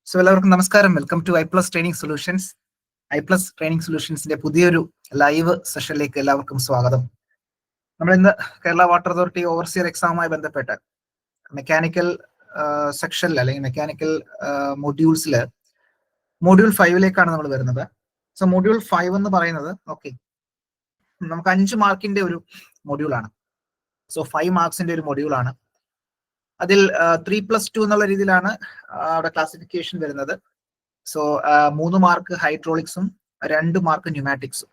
So എല്ലാവർക്കും നമസ്കാരം. Welcome to iPlus training solutions. IPlus training സൊല്യൂഷൻസിന്റെ പുതിയൊരു ലൈവ് സെഷനിലേക്ക് എല്ലാവർക്കും സ്വാഗതം. നമ്മൾ ഇന്ന് കേരള വാട്ടർ അതോറിറ്റി ഓവർസിയർ എക്സാമുമായി ബന്ധപ്പെട്ട് മെക്കാനിക്കൽ സെക്ഷനിൽ അല്ലെങ്കിൽ മെക്കാനിക്കൽ മൊഡ്യൂൾസിൽ മൊഡ്യൂൾ 5ലേക്കാണ് നമ്മൾ വരുന്നത്. സോ മൊഡ്യൂൾ 5 എന്ന് പറയുന്നത് നമുക്ക് 5 മാർക്കിന്റെ ഒരു മൊഡ്യൂളാണ്. സോ 5 മാർക്സിന്റെ ഒരു മൊഡ്യൂളാണ്. അതിൽ 3+2 എന്നുള്ള രീതിയിലാണ് അവിടെ ക്ലാസിഫിക്കേഷൻ വരുന്നത്. സോ 3 മാർക്ക് ഹൈഡ്രോളിക്സും 2 മാർക്ക് ന്യൂമാറ്റിക്സും.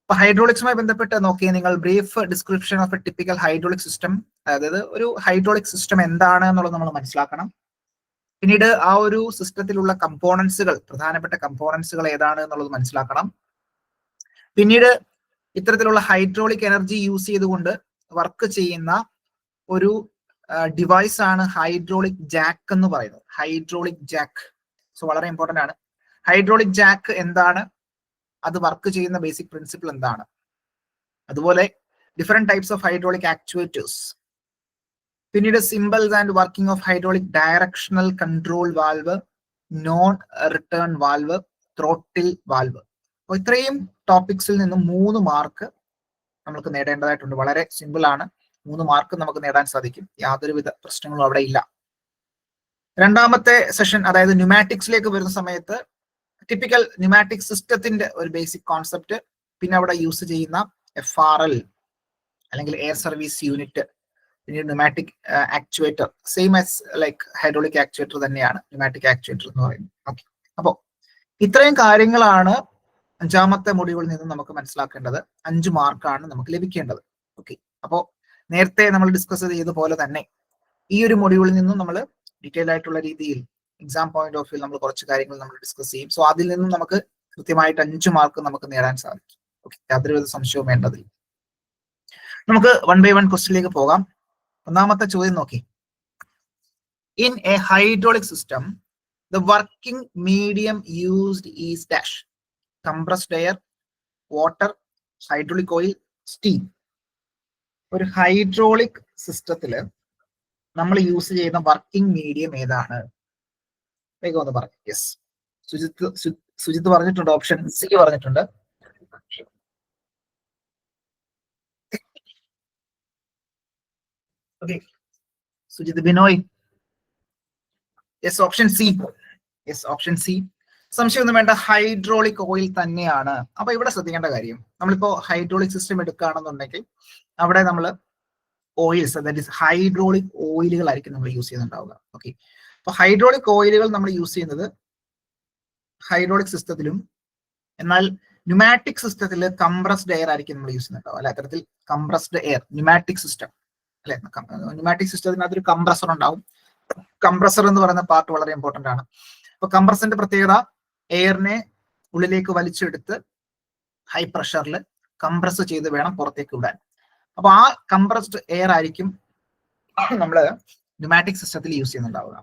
അപ്പൊ ഹൈഡ്രോളിക്സുമായി ബന്ധപ്പെട്ട് നോക്കിയാൽ നിങ്ങൾ brief description of a typical hydraulic system, അതായത് ഒരു ഹൈഡ്രോളിക് സിസ്റ്റം എന്താണ് എന്നുള്ളത് നമ്മൾ മനസ്സിലാക്കണം. പിന്നീട് ആ ഒരു സിസ്റ്റത്തിലുള്ള കമ്പോണൻസുകൾ, പ്രധാനപ്പെട്ട കമ്പോണൻസുകൾ ഏതാണ് എന്നുള്ളത് മനസ്സിലാക്കണം. പിന്നീട് ഇത്തരത്തിലുള്ള ഹൈഡ്രോളിക് എനർജി യൂസ് ചെയ്തുകൊണ്ട് വർക്ക് ചെയ്യുന്ന ഒരു ഡിവൈസ് ആണ് ഹൈഡ്രോളിക് ജാക്ക് എന്ന് പറയുന്നത്. ഹൈഡ്രോളിക് ജാക്ക് സോ വളരെ ഇമ്പോർട്ടന്റ് ആണ്. ഹൈഡ്രോളിക് ജാക്ക് എന്താണ്, അത് വർക്ക് ചെയ്യുന്ന ബേസിക് പ്രിൻസിപ്പിൾ എന്താണ്, അതുപോലെ different types of hydraulic actuators, പിന്നീട് symbols and working of hydraulic directional control valve, non return valve, throttle valve. അപ്പോൾ ഇത്രയും ടോപ്പിക്സിൽ നിന്നും 3 മാർക്ക് നമുക്ക് നേടേണ്ടതായിട്ടുണ്ട്. വളരെ സിമ്പിൾ ആണ്. 3 മാർക്ക് നമുക്ക് നേടാൻ സാധിക്കും. യാതൊരുവിധ പ്രശ്നങ്ങളും അവിടെ ഇല്ല. രണ്ടാമത്തെ സെഷൻ, അതായത് ന്യൂമാറ്റിക്സിലേക്ക് വരുന്ന സമയത്ത് ടിപ്പിക്കൽ ന്യൂമാറ്റിക് സിസ്റ്റത്തിന്റെ ഒരു ബേസിക് കോൺസെപ്റ്റ്, പിന്നെ അവിടെ യൂസ് ചെയ്യുന്ന FRL അല്ലെങ്കിൽ എയർ സർവീസ് യൂണിറ്റ്, പിന്നെ pneumatic actuator, same as like hydraulic actuator തന്നെയാണ് ന്യൂമാറ്റിക് ആക്ച്വേറ്റർ എന്ന് പറയുന്നത്. ഓക്കെ, അപ്പോൾ ഇത്രയും കാര്യങ്ങളാണ് 5ാമത്തെ മൊഡ്യൂളിൽ നിന്ന് നമുക്ക് മനസ്സിലാക്കേണ്ടത്. 5 മാർക്കാണ് നമുക്ക് ലഭിക്കേണ്ടത്. ഓക്കെ, അപ്പോൾ നേരത്തെ നമ്മൾ ഡിസ്കസ് ചെയ്ത പോലെ തന്നെ ഈ ഒരു മൊഡ്യൂളിൽ നിന്നും നമ്മൾ ഡീറ്റെയിൽ ആയിട്ടുള്ള രീതിയിൽ എക്സാം പോയിന്റ് ഓഫ് വ്യൂ നമ്മൾ കുറച്ച് കാര്യങ്ങൾ നമ്മൾ ഡിസ്കസ് ചെയ്യും. സോ അതിൽ നിന്നും നമുക്ക് കൃത്യമായിട്ട് 5 മാർക്ക് നമുക്ക് നേടാൻ സാധിക്കും. ഓക്കെ, യാതൊരുവിധ സംശയവും വേണ്ടതില്ല. നമുക്ക് 1 by 1 ക്വസ്റ്റ്യനിലേക്ക് പോകാം. ഒന്നാമത്തെ ചോദ്യം നോക്കി. In a hydraulic system the working medium used is dash. Compressed air, water, hydraulic oil, steam. ഒരു ഹൈഡ്രോളിക് സിസ്റ്റത്തില് നമ്മൾ യൂസ് ചെയ്യുന്ന വർക്കിംഗ് മീഡിയം ഏതാണ്? വേഗം ഒന്ന് പറഞ്ഞു. യെസ്, സുജിത്ത് പറഞ്ഞിട്ടുണ്ട്, ഓപ്ഷൻ സി പറഞ്ഞിട്ടുണ്ട്. Okay, Sujith, Binoy, yes, option C. Yes, option C. സംശയമൊന്നും വേണ്ട, ഹൈഡ്രോളിക് ഓയിൽ തന്നെയാണ്. അപ്പൊ ഇവിടെ ശ്രദ്ധിക്കേണ്ട കാര്യം, നമ്മളിപ്പോ ഹൈഡ്രോളിക് സിസ്റ്റം എടുക്കുകയാണെന്നുണ്ടെങ്കിൽ അവിടെ നമ്മൾ ഓയിൽസ്, ദാറ്റ് ഈസ് ഹൈഡ്രോളിക് ഓയിലുകളായിരിക്കും നമ്മൾ യൂസ് ചെയ്യുന്നുണ്ടാവുക. ഓക്കെ, അപ്പൊ ഹൈഡ്രോളിക് ഓയിലുകൾ നമ്മൾ യൂസ് ചെയ്യുന്നത് ഹൈഡ്രോളിക് സിസ്റ്റത്തിലും, എന്നാൽ ന്യൂമാറ്റിക് സിസ്റ്റത്തിൽ കംപ്രസ്ഡ് എയർ ആയിരിക്കും നമ്മൾ യൂസ് ചെയ്യുന്നുണ്ടാവുക. അല്ലെ, അത്തരത്തിൽ കംപ്രസ്ഡ് എയർ ന്യൂമാറ്റിക് സിസ്റ്റം അല്ലെ. ന്യൂമാറ്റിക് സിസ്റ്റത്തിനകത്ത് ഒരു കംപ്രസർ ഉണ്ടാവും. കംപ്രസർ എന്ന് പറയുന്ന പാർട്ട് വളരെ ഇമ്പോർട്ടന്റ് ആണ്. അപ്പൊ കംപ്രസറിന്റെ പ്രത്യേകത, എയറിനെ ഉള്ളിലേക്ക് വലിച്ചെടുത്ത് ഹൈ പ്രഷറിൽ കംപ്രസ് ചെയ്ത് വേണം പുറത്തേക്ക് വിടാൻ. അപ്പൊ ആ കംപ്രസ്ഡ് എയർ ആയിരിക്കും നമ്മൾ ന്യൂമാറ്റിക് സിസ്റ്റത്തിൽ യൂസ് ചെയ്യുന്നുണ്ടാവുക.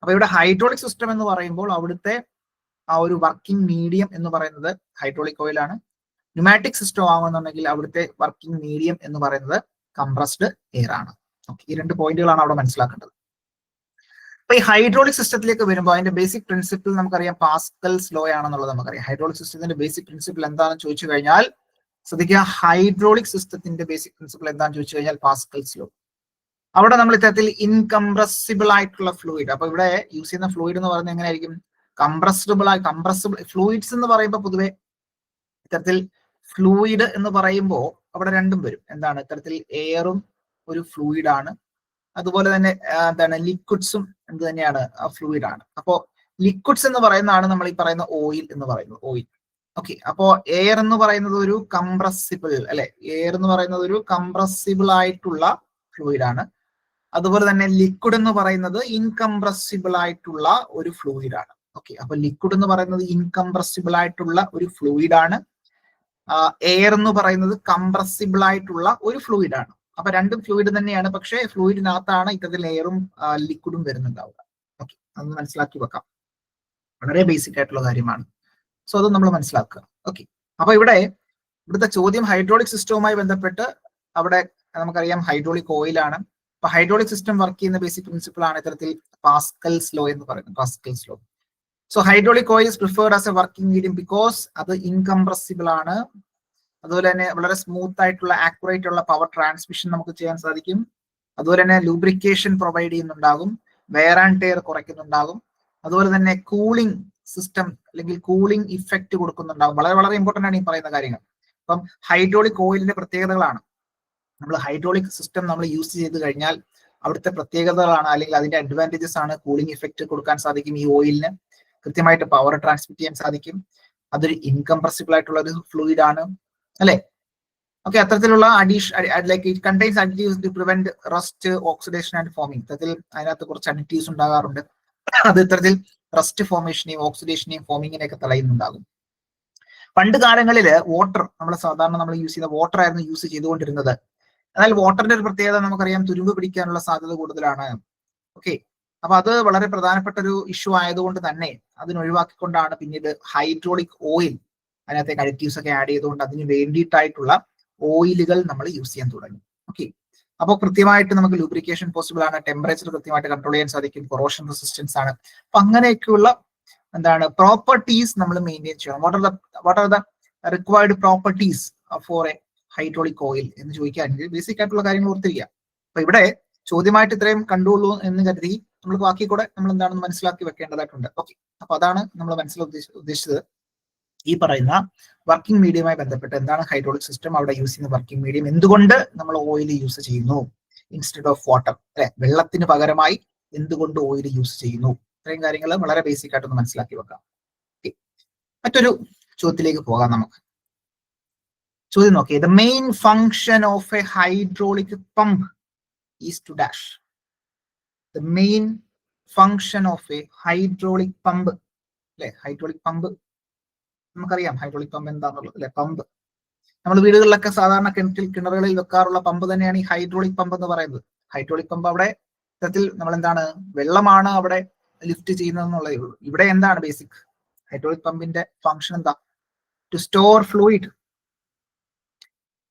അപ്പൊ ഇവിടെ ഹൈഡ്രോളിക് സിസ്റ്റം എന്ന് പറയുമ്പോൾ അവിടുത്തെ ആ ഒരു വർക്കിംഗ് മീഡിയം എന്ന് പറയുന്നത് ഹൈഡ്രോളിക് ഓയിൽ ആണ്. ന്യൂമാറ്റിക് സിസ്റ്റം ആവുന്നുണ്ടെങ്കിൽ അവിടുത്തെ വർക്കിംഗ് മീഡിയം എന്ന് പറയുന്നത് കംപ്രസ്ഡ് എയർ ആണ്. ഓക്കെ, ഈ 2 പോയിന്റുകളാണ് അവിടെ മനസ്സിലാക്കേണ്ടത്. അപ്പൊ ഈ ഹൈഡ്രോളിക് സിസ്റ്റത്തിലേക്ക് വരുമ്പോൾ അതിന്റെ ബേസിക് പ്രിൻസിപ്പിൾ നമുക്കറിയാം, പാസ്കൽസ് ലോ ആണെന്നുള്ളത് നമുക്കറിയാം. ഹൈഡ്രോളിക് സിസ്റ്റത്തിന്റെ ബേസിക് പ്രിൻസിപ്പിൾ എന്താണെന്ന് ചോദിച്ചു കഴിഞ്ഞാൽ ശ്രദ്ധിക്കുക, ഹൈഡ്രോളിക് സിസ്റ്റത്തിന്റെ ബേസിക് പ്രിൻസിപ്പിൾ എന്താണെന്ന് ചോദിച്ചു കഴിഞ്ഞാൽ പാസ്കൽസ് ലോ. അവിടെ നമ്മൾ ഇത്തരത്തിൽ ഇൻകംപ്രസിബിൾ ആയിട്ടുള്ള ഫ്ലൂയിഡ്, അപ്പൊ ഇവിടെ യൂസ് ചെയ്യുന്ന ഫ്ലൂയിഡ് എന്ന് പറയുന്നത് എങ്ങനെയായിരിക്കും? കംപ്രസിബിൾ ഫ്ലൂയിഡ്സ് എന്ന് പറയുമ്പോൾ പൊതുവെ ഇത്തരത്തിൽ ഫ്ലൂയിഡ് എന്ന് പറയുമ്പോൾ അവിടെ രണ്ടും വരും. എന്താണ്? ഇത്തരത്തിൽ എയറും ഒരു ഫ്ലൂയിഡ് ആണ്, അതുപോലെ തന്നെ എന്താണ്, ലിക്വിഡ്സും എന്ത് തന്നെയാണ്? ഫ്ലൂയിഡ് ആണ്. അപ്പോ ലിക്വിഡ്സ് എന്ന് പറയുന്നതാണ് നമ്മൾ ഈ പറയുന്ന ഓയിൽ എന്ന് പറയുന്നത്. ഓയിൽ. ഓക്കെ, അപ്പോ എയർ എന്ന് പറയുന്നത് ഒരു കംപ്രസിബിൾ അല്ലെ, എയർ എന്ന് പറയുന്നത് ഒരു കംപ്രസിബിൾ ആയിട്ടുള്ള ഫ്ലൂയിഡ് ആണ്. അതുപോലെ തന്നെ ലിക്വിഡ് എന്ന് പറയുന്നത് ഇൻകംപ്രസിബിൾ ആയിട്ടുള്ള ഒരു ഫ്ലൂയിഡ് ആണ്. ഓക്കെ, അപ്പൊ ലിക്വിഡ് എന്ന് പറയുന്നത് ഇൻകംപ്രസിബിൾ ആയിട്ടുള്ള ഒരു ഫ്ലൂയിഡ് ആണ്. എയർ എന്ന് പറയുന്നത് കംപ്രസിബിൾ ആയിട്ടുള്ള ഒരു ഫ്ലൂയിഡ് ആണ്. അപ്പൊ രണ്ടും ഫ്ലൂയിഡ് തന്നെയാണ്, പക്ഷേ ഫ്ലൂയിഡിനകത്താണ് ഇത്തരത്തിൽ എയറും ലിക്വിഡും വരുന്നുണ്ടാവുക. ഓക്കെ, അതൊന്ന് മനസ്സിലാക്കി വെക്കാം. വളരെ ബേസിക് ആയിട്ടുള്ള കാര്യമാണ്. സോ അത് നമ്മൾ മനസ്സിലാക്കുക. ഓക്കെ, അപ്പൊ ഇവിടുത്തെ ചോദ്യം ഹൈഡ്രോളിക് സിസ്റ്റവുമായി ബന്ധപ്പെട്ട് അവിടെ നമുക്കറിയാം ഹൈഡ്രോളിക് ഓയിലാണ്. അപ്പൊ ഹൈഡ്രോളിക് സിസ്റ്റം വർക്ക് ചെയ്യുന്ന ബേസിക് പ്രിൻസിപ്പിൾ ആണ് ഇത്തരത്തിൽ പാസ്കൽസ് ലോ എന്ന് പറയുന്നത്. Pascal's law. So hydraulic oil is preferred as A working medium because അത് ഇൻകംപ്രസിബിൾ ആണ്. അതുപോലെ തന്നെ വളരെ സ്മൂത്ത് ആയിട്ടുള്ള ആക്യുറേറ്റ് ഉള്ള പവർ ട്രാൻസ്മിഷൻ നമുക്ക് ചെയ്യാൻ സാധിക്കും. അതുപോലെ തന്നെ ലൂബ്രിക്കേഷൻ പ്രൊവൈഡ് ചെയ്യുന്നുണ്ടാകും, വെയർ ആൻഡ് ടയർ കുറയ്ക്കുന്നുണ്ടാകും. അതുപോലെ തന്നെ കൂളിംഗ് സിസ്റ്റം അല്ലെങ്കിൽ കൂളിംഗ് ഇഫക്റ്റ് കൊടുക്കുന്നുണ്ടാകും. വളരെ വളരെ ഇമ്പോർട്ടന്റ് ആണ് ഈ പറയുന്ന കാര്യങ്ങൾ. അപ്പം ഹൈഡ്രോളിക് ഓയിലിന്റെ പ്രത്യേകതകളാണ്. നമ്മൾ ഹൈഡ്രോളിക് സിസ്റ്റം നമ്മൾ യൂസ് ചെയ്ത് കഴിഞ്ഞാൽ അവിടുത്തെ പ്രത്യേകതകളാണ് അല്ലെങ്കിൽ അതിന്റെ അഡ്വാൻറ്റേജസ് ആണ്. കൂളിംഗ് ഇഫക്റ്റ് കൊടുക്കാൻ സാധിക്കും ഈ ഓയിലിന്, കൃത്യമായിട്ട് പവർ ട്രാൻസ്മിറ്റ് ചെയ്യാൻ സാധിക്കും. അതൊരു ഇൻകംപ്രസിബിൾ ആയിട്ടുള്ള ഒരു ഫ്ലൂയിഡ് ആണ്, അല്ലെ? ഓക്കെ, അത്തരത്തിലുള്ള like it contains additives to prevent rust, oxidation and foaming. ഇത്തരത്തിൽ അതിനകത്ത് കുറച്ച് അഡിറ്റീവ്സ് ഉണ്ടാകാറുണ്ട്. അത് ഇത്തരത്തിൽ റസ്റ്റ് ഫോർമേഷനെയും ഓക്സിഡേഷനെയും ഫോമിങ്ങിനെയൊക്കെ തടയുന്നുണ്ടാകും. പണ്ട് കാലങ്ങളിൽ വാട്ടർ നമ്മൾ സാധാരണ നമ്മൾ യൂസ് ചെയ്യുന്ന വാട്ടർ ആയിരുന്നു യൂസ് ചെയ്തുകൊണ്ടിരുന്നത്. എന്നാൽ വാട്ടറിന്റെ ഒരു പ്രത്യേകത നമുക്കറിയാം, തുരുമ്പ് പിടിക്കാനുള്ള സാധ്യത കൂടുതലാണ്. ഓക്കെ, അപ്പൊ അത് വളരെ പ്രധാനപ്പെട്ട ഒരു ഇഷ്യൂ ആയതുകൊണ്ട് തന്നെ അതിനൊഴിവാക്കിക്കൊണ്ടാണ് പിന്നീട് ഹൈഡ്രോളിക് ഓയിൽ അതിനകത്തേക്ക് അഡിറ്റീവ്സ് ഒക്കെ ആഡ് ചെയ്തുകൊണ്ട് അതിന് വേണ്ടിയിട്ടായിട്ടുള്ള ഓയിലുകൾ നമ്മൾ യൂസ് ചെയ്യാൻ തുടങ്ങി. ഓക്കെ, അപ്പോൾ കൃത്യമായിട്ട് നമുക്ക് ലൂബ്രിക്കേഷൻ പോസിബിൾ ആണ്, ടെമ്പറേച്ചർ കൃത്യമായിട്ട് കൺട്രോൾ ചെയ്യാൻ സാധിക്കും, കൊറോഷൻ റെസിസ്റ്റൻസ് ആണ്. അപ്പൊ അങ്ങനെയൊക്കെയുള്ള എന്താണ് പ്രോപ്പർട്ടീസ് നമ്മൾ മെയിൻറ്റെയിൻ ചെയ്യണം. What are the required properties for a hydraulic oil എന്ന് ചോദിക്കുകയാണെങ്കിൽ ബേസിക് ആയിട്ടുള്ള കാര്യങ്ങൾ ഓർത്തിരിക്കുക. അപ്പൊ ഇവിടെ ചോദ്യമായിട്ട് ഇത്രയും കണ്ടുള്ളൂ എന്ന് കരുതി നമ്മൾ ബാക്കി കൂടെ നമ്മൾ എന്താണെന്ന് മനസ്സിലാക്കി വെക്കേണ്ടതായിട്ടുണ്ട്. ഓക്കെ, അപ്പൊ അതാണ് നമ്മൾ ഉദ്ദേശിച്ചത്. ഈ പറയുന്ന വർക്കിംഗ് മീഡിയവുമായി ബന്ധപ്പെട്ട് എന്താണ് ഹൈഡ്രോളിക് സിസ്റ്റം, അവിടെ യൂസ് ചെയ്യുന്ന വർക്കിംഗ് മീഡിയം, എന്തുകൊണ്ട് നമ്മൾ ഓയിൽ യൂസ് ചെയ്യുന്നു ഇൻസ്റ്റെഡ് ഓഫ് വാട്ടർ, അല്ലെ? വെള്ളത്തിന് പകരമായി എന്തുകൊണ്ട് ഓയിൽ യൂസ് ചെയ്യുന്നു, ഇത്രയും കാര്യങ്ങൾ വളരെ ബേസിക് ആയിട്ടൊന്ന് മനസ്സിലാക്കി വെക്കാം. മറ്റൊരു ചോദ്യത്തിലേക്ക് പോകാം നമുക്ക്. ചോദ്യം നോക്കിയേ, the main function of a hydraulic pump is to dash. The main function of a hydraulic pump, അല്ലെ? ഹൈഡ്രോളിക് പമ്പ് നമുക്കറിയാം, ഹൈഡ്രോളിക് പമ്പ് എന്താണെന്നുള്ളത്, അല്ലെ? പമ്പ് നമ്മൾ വീടുകളിലൊക്കെ സാധാരണ കിണറുകളിൽ വെക്കാറുള്ള പമ്പ് തന്നെയാണ് ഈ ഹൈഡ്രോളിക് പമ്പ് എന്ന് പറയുന്നത്. ഹൈഡ്രോളിക് പമ്പ് അവിടെ ഇത്തരത്തിൽ നമ്മൾ എന്താണ്, വെള്ളമാണ് അവിടെ ലിഫ്റ്റ് ചെയ്യുന്നതെന്നുള്ളതേ ഉള്ളൂ. ഇവിടെ എന്താണ് ബേസിക് ഹൈഡ്രോളിക് പമ്പിന്റെ ഫംഗ്ഷൻ എന്താ? To store fluid,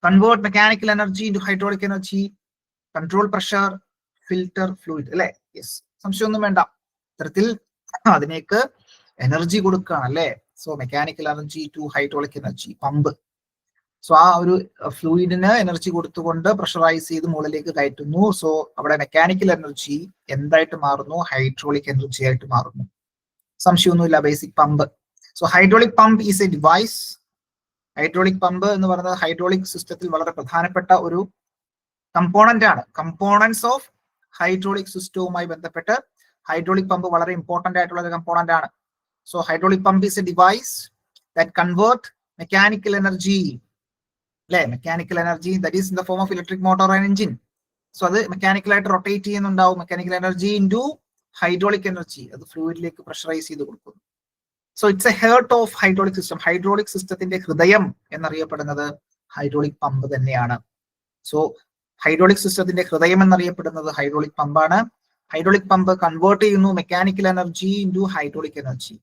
convert mechanical energy into hydraulic energy, control pressure, filter fluid, അല്ലെ? യെസ്, സംശയമൊന്നും വേണ്ട. ഇത്തരത്തിൽ അതിനേക്ക് എനർജി കൊടുക്കുകയാണ്, അല്ലെ? So mechanical energy to hydraulic energy, pump. So ആ ഒരു ഫ്ലൂയിഡിന് എനർജി കൊടുത്തുകൊണ്ട് പ്രഷറൈസ് ചെയ്ത് മുകളിലേക്ക് കയറ്റുന്നു. സോ അവിടെ മെക്കാനിക്കൽ എനർജി എന്തായിട്ട് മാറുന്നു? ഹൈഡ്രോളിക് എനർജി ആയിട്ട് മാറുന്നു. സംശയമൊന്നുമില്ല, basic pump. So hydraulic pump is a device. Hydraulic pump എന്ന് പറയുന്നത് ഹൈഡ്രോളിക് സിസ്റ്റത്തിൽ വളരെ പ്രധാനപ്പെട്ട ഒരു കമ്പോണന്റ് ആണ്. കമ്പോണൻസ് ഓഫ് ഹൈഡ്രോളിക് സിസ്റ്റവുമായി ബന്ധപ്പെട്ട് ഹൈഡ്രോളിക് പമ്പ് വളരെ ഇമ്പോർട്ടന്റ് ആയിട്ടുള്ള ഒരു കമ്പോണന്റ് ആണ്. So hydraulic pump is a device that convert mechanical energy, അല്ലെ? Mechanical energy that is in the form of electric motor and engine. So അത് മെക്കാനിക്കലായിട്ട് റൊട്ടേറ്റ് ചെയ്യുന്നുണ്ടാവും. Mechanical energy into hydraulic energy, അത് ഫ്ലൂയിഡിലേക്ക് pressurise ചെയ്ത് കൊടുക്കുന്നു. So it's a heart of hydraulic system. Hydraulic സിസ്റ്റത്തിന്റെ ഹൃദയം എന്നറിയപ്പെടുന്നത് ഹൈഡ്രോളിക് പമ്പ് തന്നെയാണ്. സോ ഹൈഡ്രോളിക് സിസ്റ്റത്തിന്റെ ഹൃദയം എന്നറിയപ്പെടുന്നത് ഹൈഡ്രോളിക് പമ്പാണ്. ഹൈഡ്രോളിക് പമ്പ് കൺവേർട്ട് ചെയ്യുന്നു mechanical energy into hydraulic energy.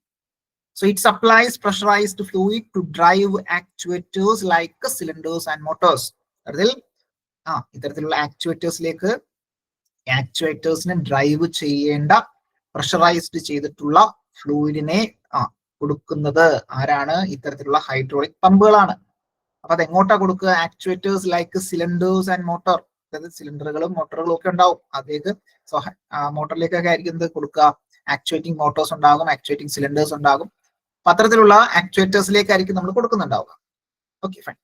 So it supplies pressurized fluid to drive actuators like cylinders and motors. ഇത്തരത്തിലുള്ള ആക്ച്വേറ്റേഴ്സിലേക്ക് ആക്ച്വേറ്റേഴ്സിനെ ഡ്രൈവ് ചെയ്യേണ്ട പ്രഷറൈസ്ഡ് ചെയ്തിട്ടുള്ള ഫ്ലൂയിഡിനെ കൊടുക്കുന്നത് ആരാണ്? ഇത്തരത്തിലുള്ള ഹൈഡ്രോളിക് പമ്പുകളാണ്. അപ്പൊ അത് എങ്ങോട്ടാ കൊടുക്കുക? Actuators like cylinders and motor, അതായത് സിലിണ്ടറുകളും മോട്ടറുകളും ഒക്കെ ഉണ്ടാവും അതിലേക്ക്. സോ മോട്ടറിലേക്കൊക്കെ ആയിരിക്കും ഇത് കൊടുക്കുക. ആക്ച്വേറ്റിംഗ് മോട്ടോഴ്സ് ഉണ്ടാകും, ആക്ച്വേറ്റിംഗ് സിലിണ്ടേഴ്സ് ഉണ്ടാകും. അത്തരത്തിലുള്ള ആക്ച്വേറ്റേഴ്സിലേക്കായിരിക്കും നമ്മൾ കൊടുക്കുന്നുണ്ടാവുക. Okay, fine.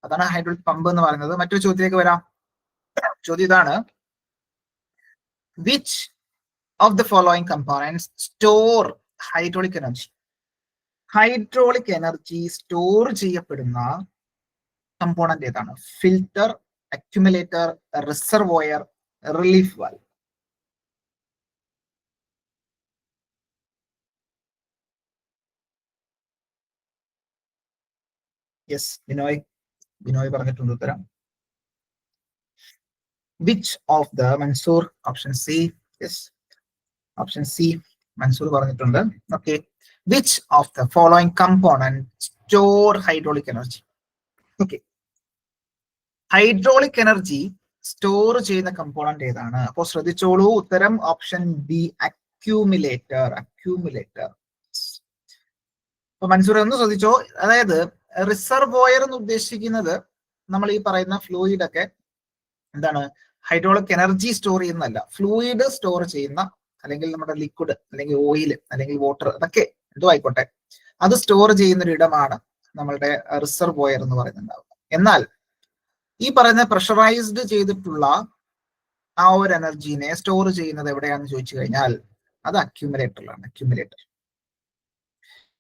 അതാണ് ഹൈഡ്രോളിക് പമ്പ് എന്ന് പറയുന്നത്. മറ്റൊരു ചോദ്യത്തിലേക്ക് വരാം. ചോദ്യം ഇതാണ്, which of the following components store hydraulic energy? Hydraulic energy store ചെയ്യപ്പെടുന്ന കമ്പോണന്റ് ഏതാണ്? Filter, accumulator, reservoir, relief valve. Yes, Binoy പറഞ്ഞിട്ടുണ്ട് ഉത്തരം. Which of the Mansoor? Option C. Yes, option C Mansoor പറഞ്ഞിട്ടുണ്ട്. Okay, which of the following component store hydraulic energy? Okay, hydraulic energy store ചെയ്യുന്ന component ഏതാണ്? അപ്പോൾ ശ്രദ്ധിച്ചോളൂ, ഉത്തരം ഓപ്ഷൻ ബി, അക്യൂമുലേറ്റർ. അക്യൂമുലേറ്റർ. അപ്പൊ മൻസൂർ ഒന്ന് ശ്രദ്ധിച്ചോ, അതായത് റിസർവോയർ എന്ന് ഉദ്ദേശിക്കുന്നത് നമ്മൾ ഈ പറയുന്ന ഫ്ലൂയിഡ് ഒക്കെ എന്താണ് ഹൈഡ്രോളിക് എനർജി സ്റ്റോർ ചെയ്യുന്നതല്ല, ഫ്ലൂയിഡ് സ്റ്റോർ ചെയ്യുന്ന, അല്ലെങ്കിൽ നമ്മുടെ ലിക്വിഡ് അല്ലെങ്കിൽ ഓയിൽ അല്ലെങ്കിൽ വാട്ടർ, അതൊക്കെ എന്തോ ആയിക്കോട്ടെ, അത് സ്റ്റോർ ചെയ്യുന്ന ഒരു ഇടമാണ് നമ്മളുടെ റിസർവോയർ എന്ന് പറയുന്നുണ്ടാവുക. എന്നാൽ ഈ പറയുന്ന പ്രഷറൈസ്ഡ് ചെയ്തിട്ടുള്ള ആ ഒരു എനർജീനെ സ്റ്റോർ ചെയ്യുന്നത് എവിടെയാണെന്ന് ചോദിച്ചു കഴിഞ്ഞാൽ അത് അക്യുമുലേറ്ററിലാണ്. അക്യുമുലേറ്റർ.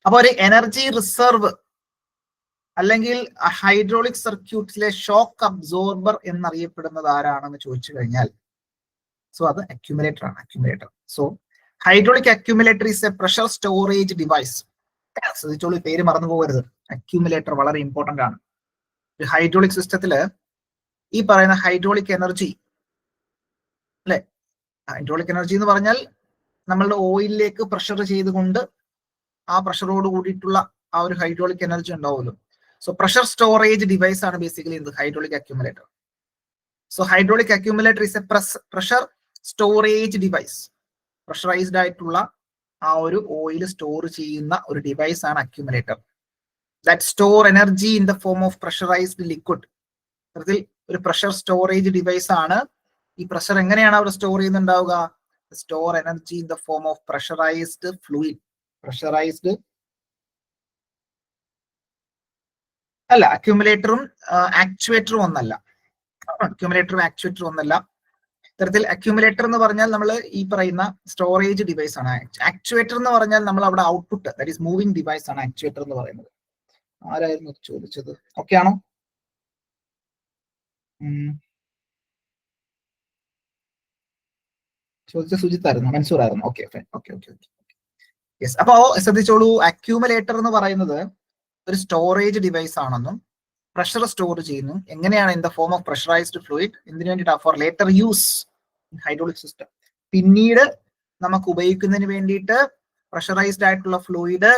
അപ്പൊ ഒരു എനർജി റിസർവ് അല്ലെങ്കിൽ ഹൈഡ്രോളിക് സർക്യൂട്ടിലെ ഷോക്ക് അബ്സോർബർ എന്നറിയപ്പെടുന്നത് ആരാണെന്ന് ചോദിച്ചു കഴിഞ്ഞാൽ സോ അത് അക്യുമുലേറ്റർ ആണ്. Accumulator. So hydraulic accumulator is a pressure storage device. ശ്രദ്ധിച്ചോളൂ, പേര് മറന്നു പോകരുത്. അക്യുമുലേറ്റർ വളരെ ഇമ്പോർട്ടന്റ് ആണ്. ഒരു ഹൈഡ്രോളിക് സിസ്റ്റത്തില് ഈ പറയുന്ന ഹൈഡ്രോളിക് എനർജി അല്ലെ, ഹൈഡ്രോളിക് എനർജി എന്ന് പറഞ്ഞാൽ നമ്മളുടെ ഓയിലിലേക്ക് പ്രഷർ ചെയ്തുകൊണ്ട് ആ പ്രഷറോട് കൂടിയിട്ടുള്ള ആ ഒരു ഹൈഡ്രോളിക് എനർജി ഉണ്ടാവുമല്ലോ. സോ പ്രഷർ സ്റ്റോറേജ് ഡിവൈസ് ആണ് ബേസിക്കലി ഇത് hydraulic accumulator. So hydraulic accumulator is A pressure storage device. Pressurised ആയിട്ടുള്ള ആ ഒരു ഓയിൽ സ്റ്റോർ ചെയ്യുന്ന ഒരു ഡിവൈസ് ആണ് accumulator. That store energy in the form of pressurised liquid. അതിൽ ഒരു പ്രഷർ സ്റ്റോറേജ് ഡിവൈസ് ആണ്. ഈ പ്രഷർ എങ്ങനെയാണ് അവിടെ സ്റ്റോർ ചെയ്യുന്നുണ്ടാവുക? Store energy in the form of pressurised fluid. Pressurised അല്ല, അക്യുമുലേറ്ററും ആക്ച്വേറ്ററും ഒന്നല്ല. അക്യുമുലേറ്ററും ആക്ച്വേറ്ററും ഒന്നല്ല. ഇത്തരത്തിൽ അക്യുമുലേറ്റർ എന്ന് പറഞ്ഞാൽ നമ്മൾ ഈ പറയുന്ന സ്റ്റോറേജ് ഡിവൈസ് ആണ്. ആക്ച്വേറ്റർ എന്ന് പറഞ്ഞാൽ നമ്മൾ അവിടെ output, that is moving device ആണ് ആക്ച്വേറ്റർ എന്ന് പറയുന്നത്. ആരായിരുന്നു ചോദിച്ചത്? ഓക്കെ ആണോ? ചോദിച്ച സുജിത്തായിരുന്നു, മൻസൂർ ആയിരുന്നു. Okay okay okay okay. Yes. അപ്പോ ശ്രദ്ധിച്ചോളൂ, അക്യൂമുലേറ്റർ എന്ന് പറയുന്നത് ഒരു സ്റ്റോറേജ് ഡിവൈസ് ആണെന്നും പ്രഷർ സ്റ്റോർ ചെയ്യുന്നു. എങ്ങനെയാണ്? In the form of pressurised fluid. എന്തിനു വേണ്ടിയിട്ടാണ്? For later use in hydraulic system. പിന്നീട് നമുക്ക് ഉപയോഗിക്കുന്നതിന് വേണ്ടിയിട്ട് പ്രഷറൈസ്ഡ് ആയിട്ടുള്ള ഫ്ലൂയിഡ്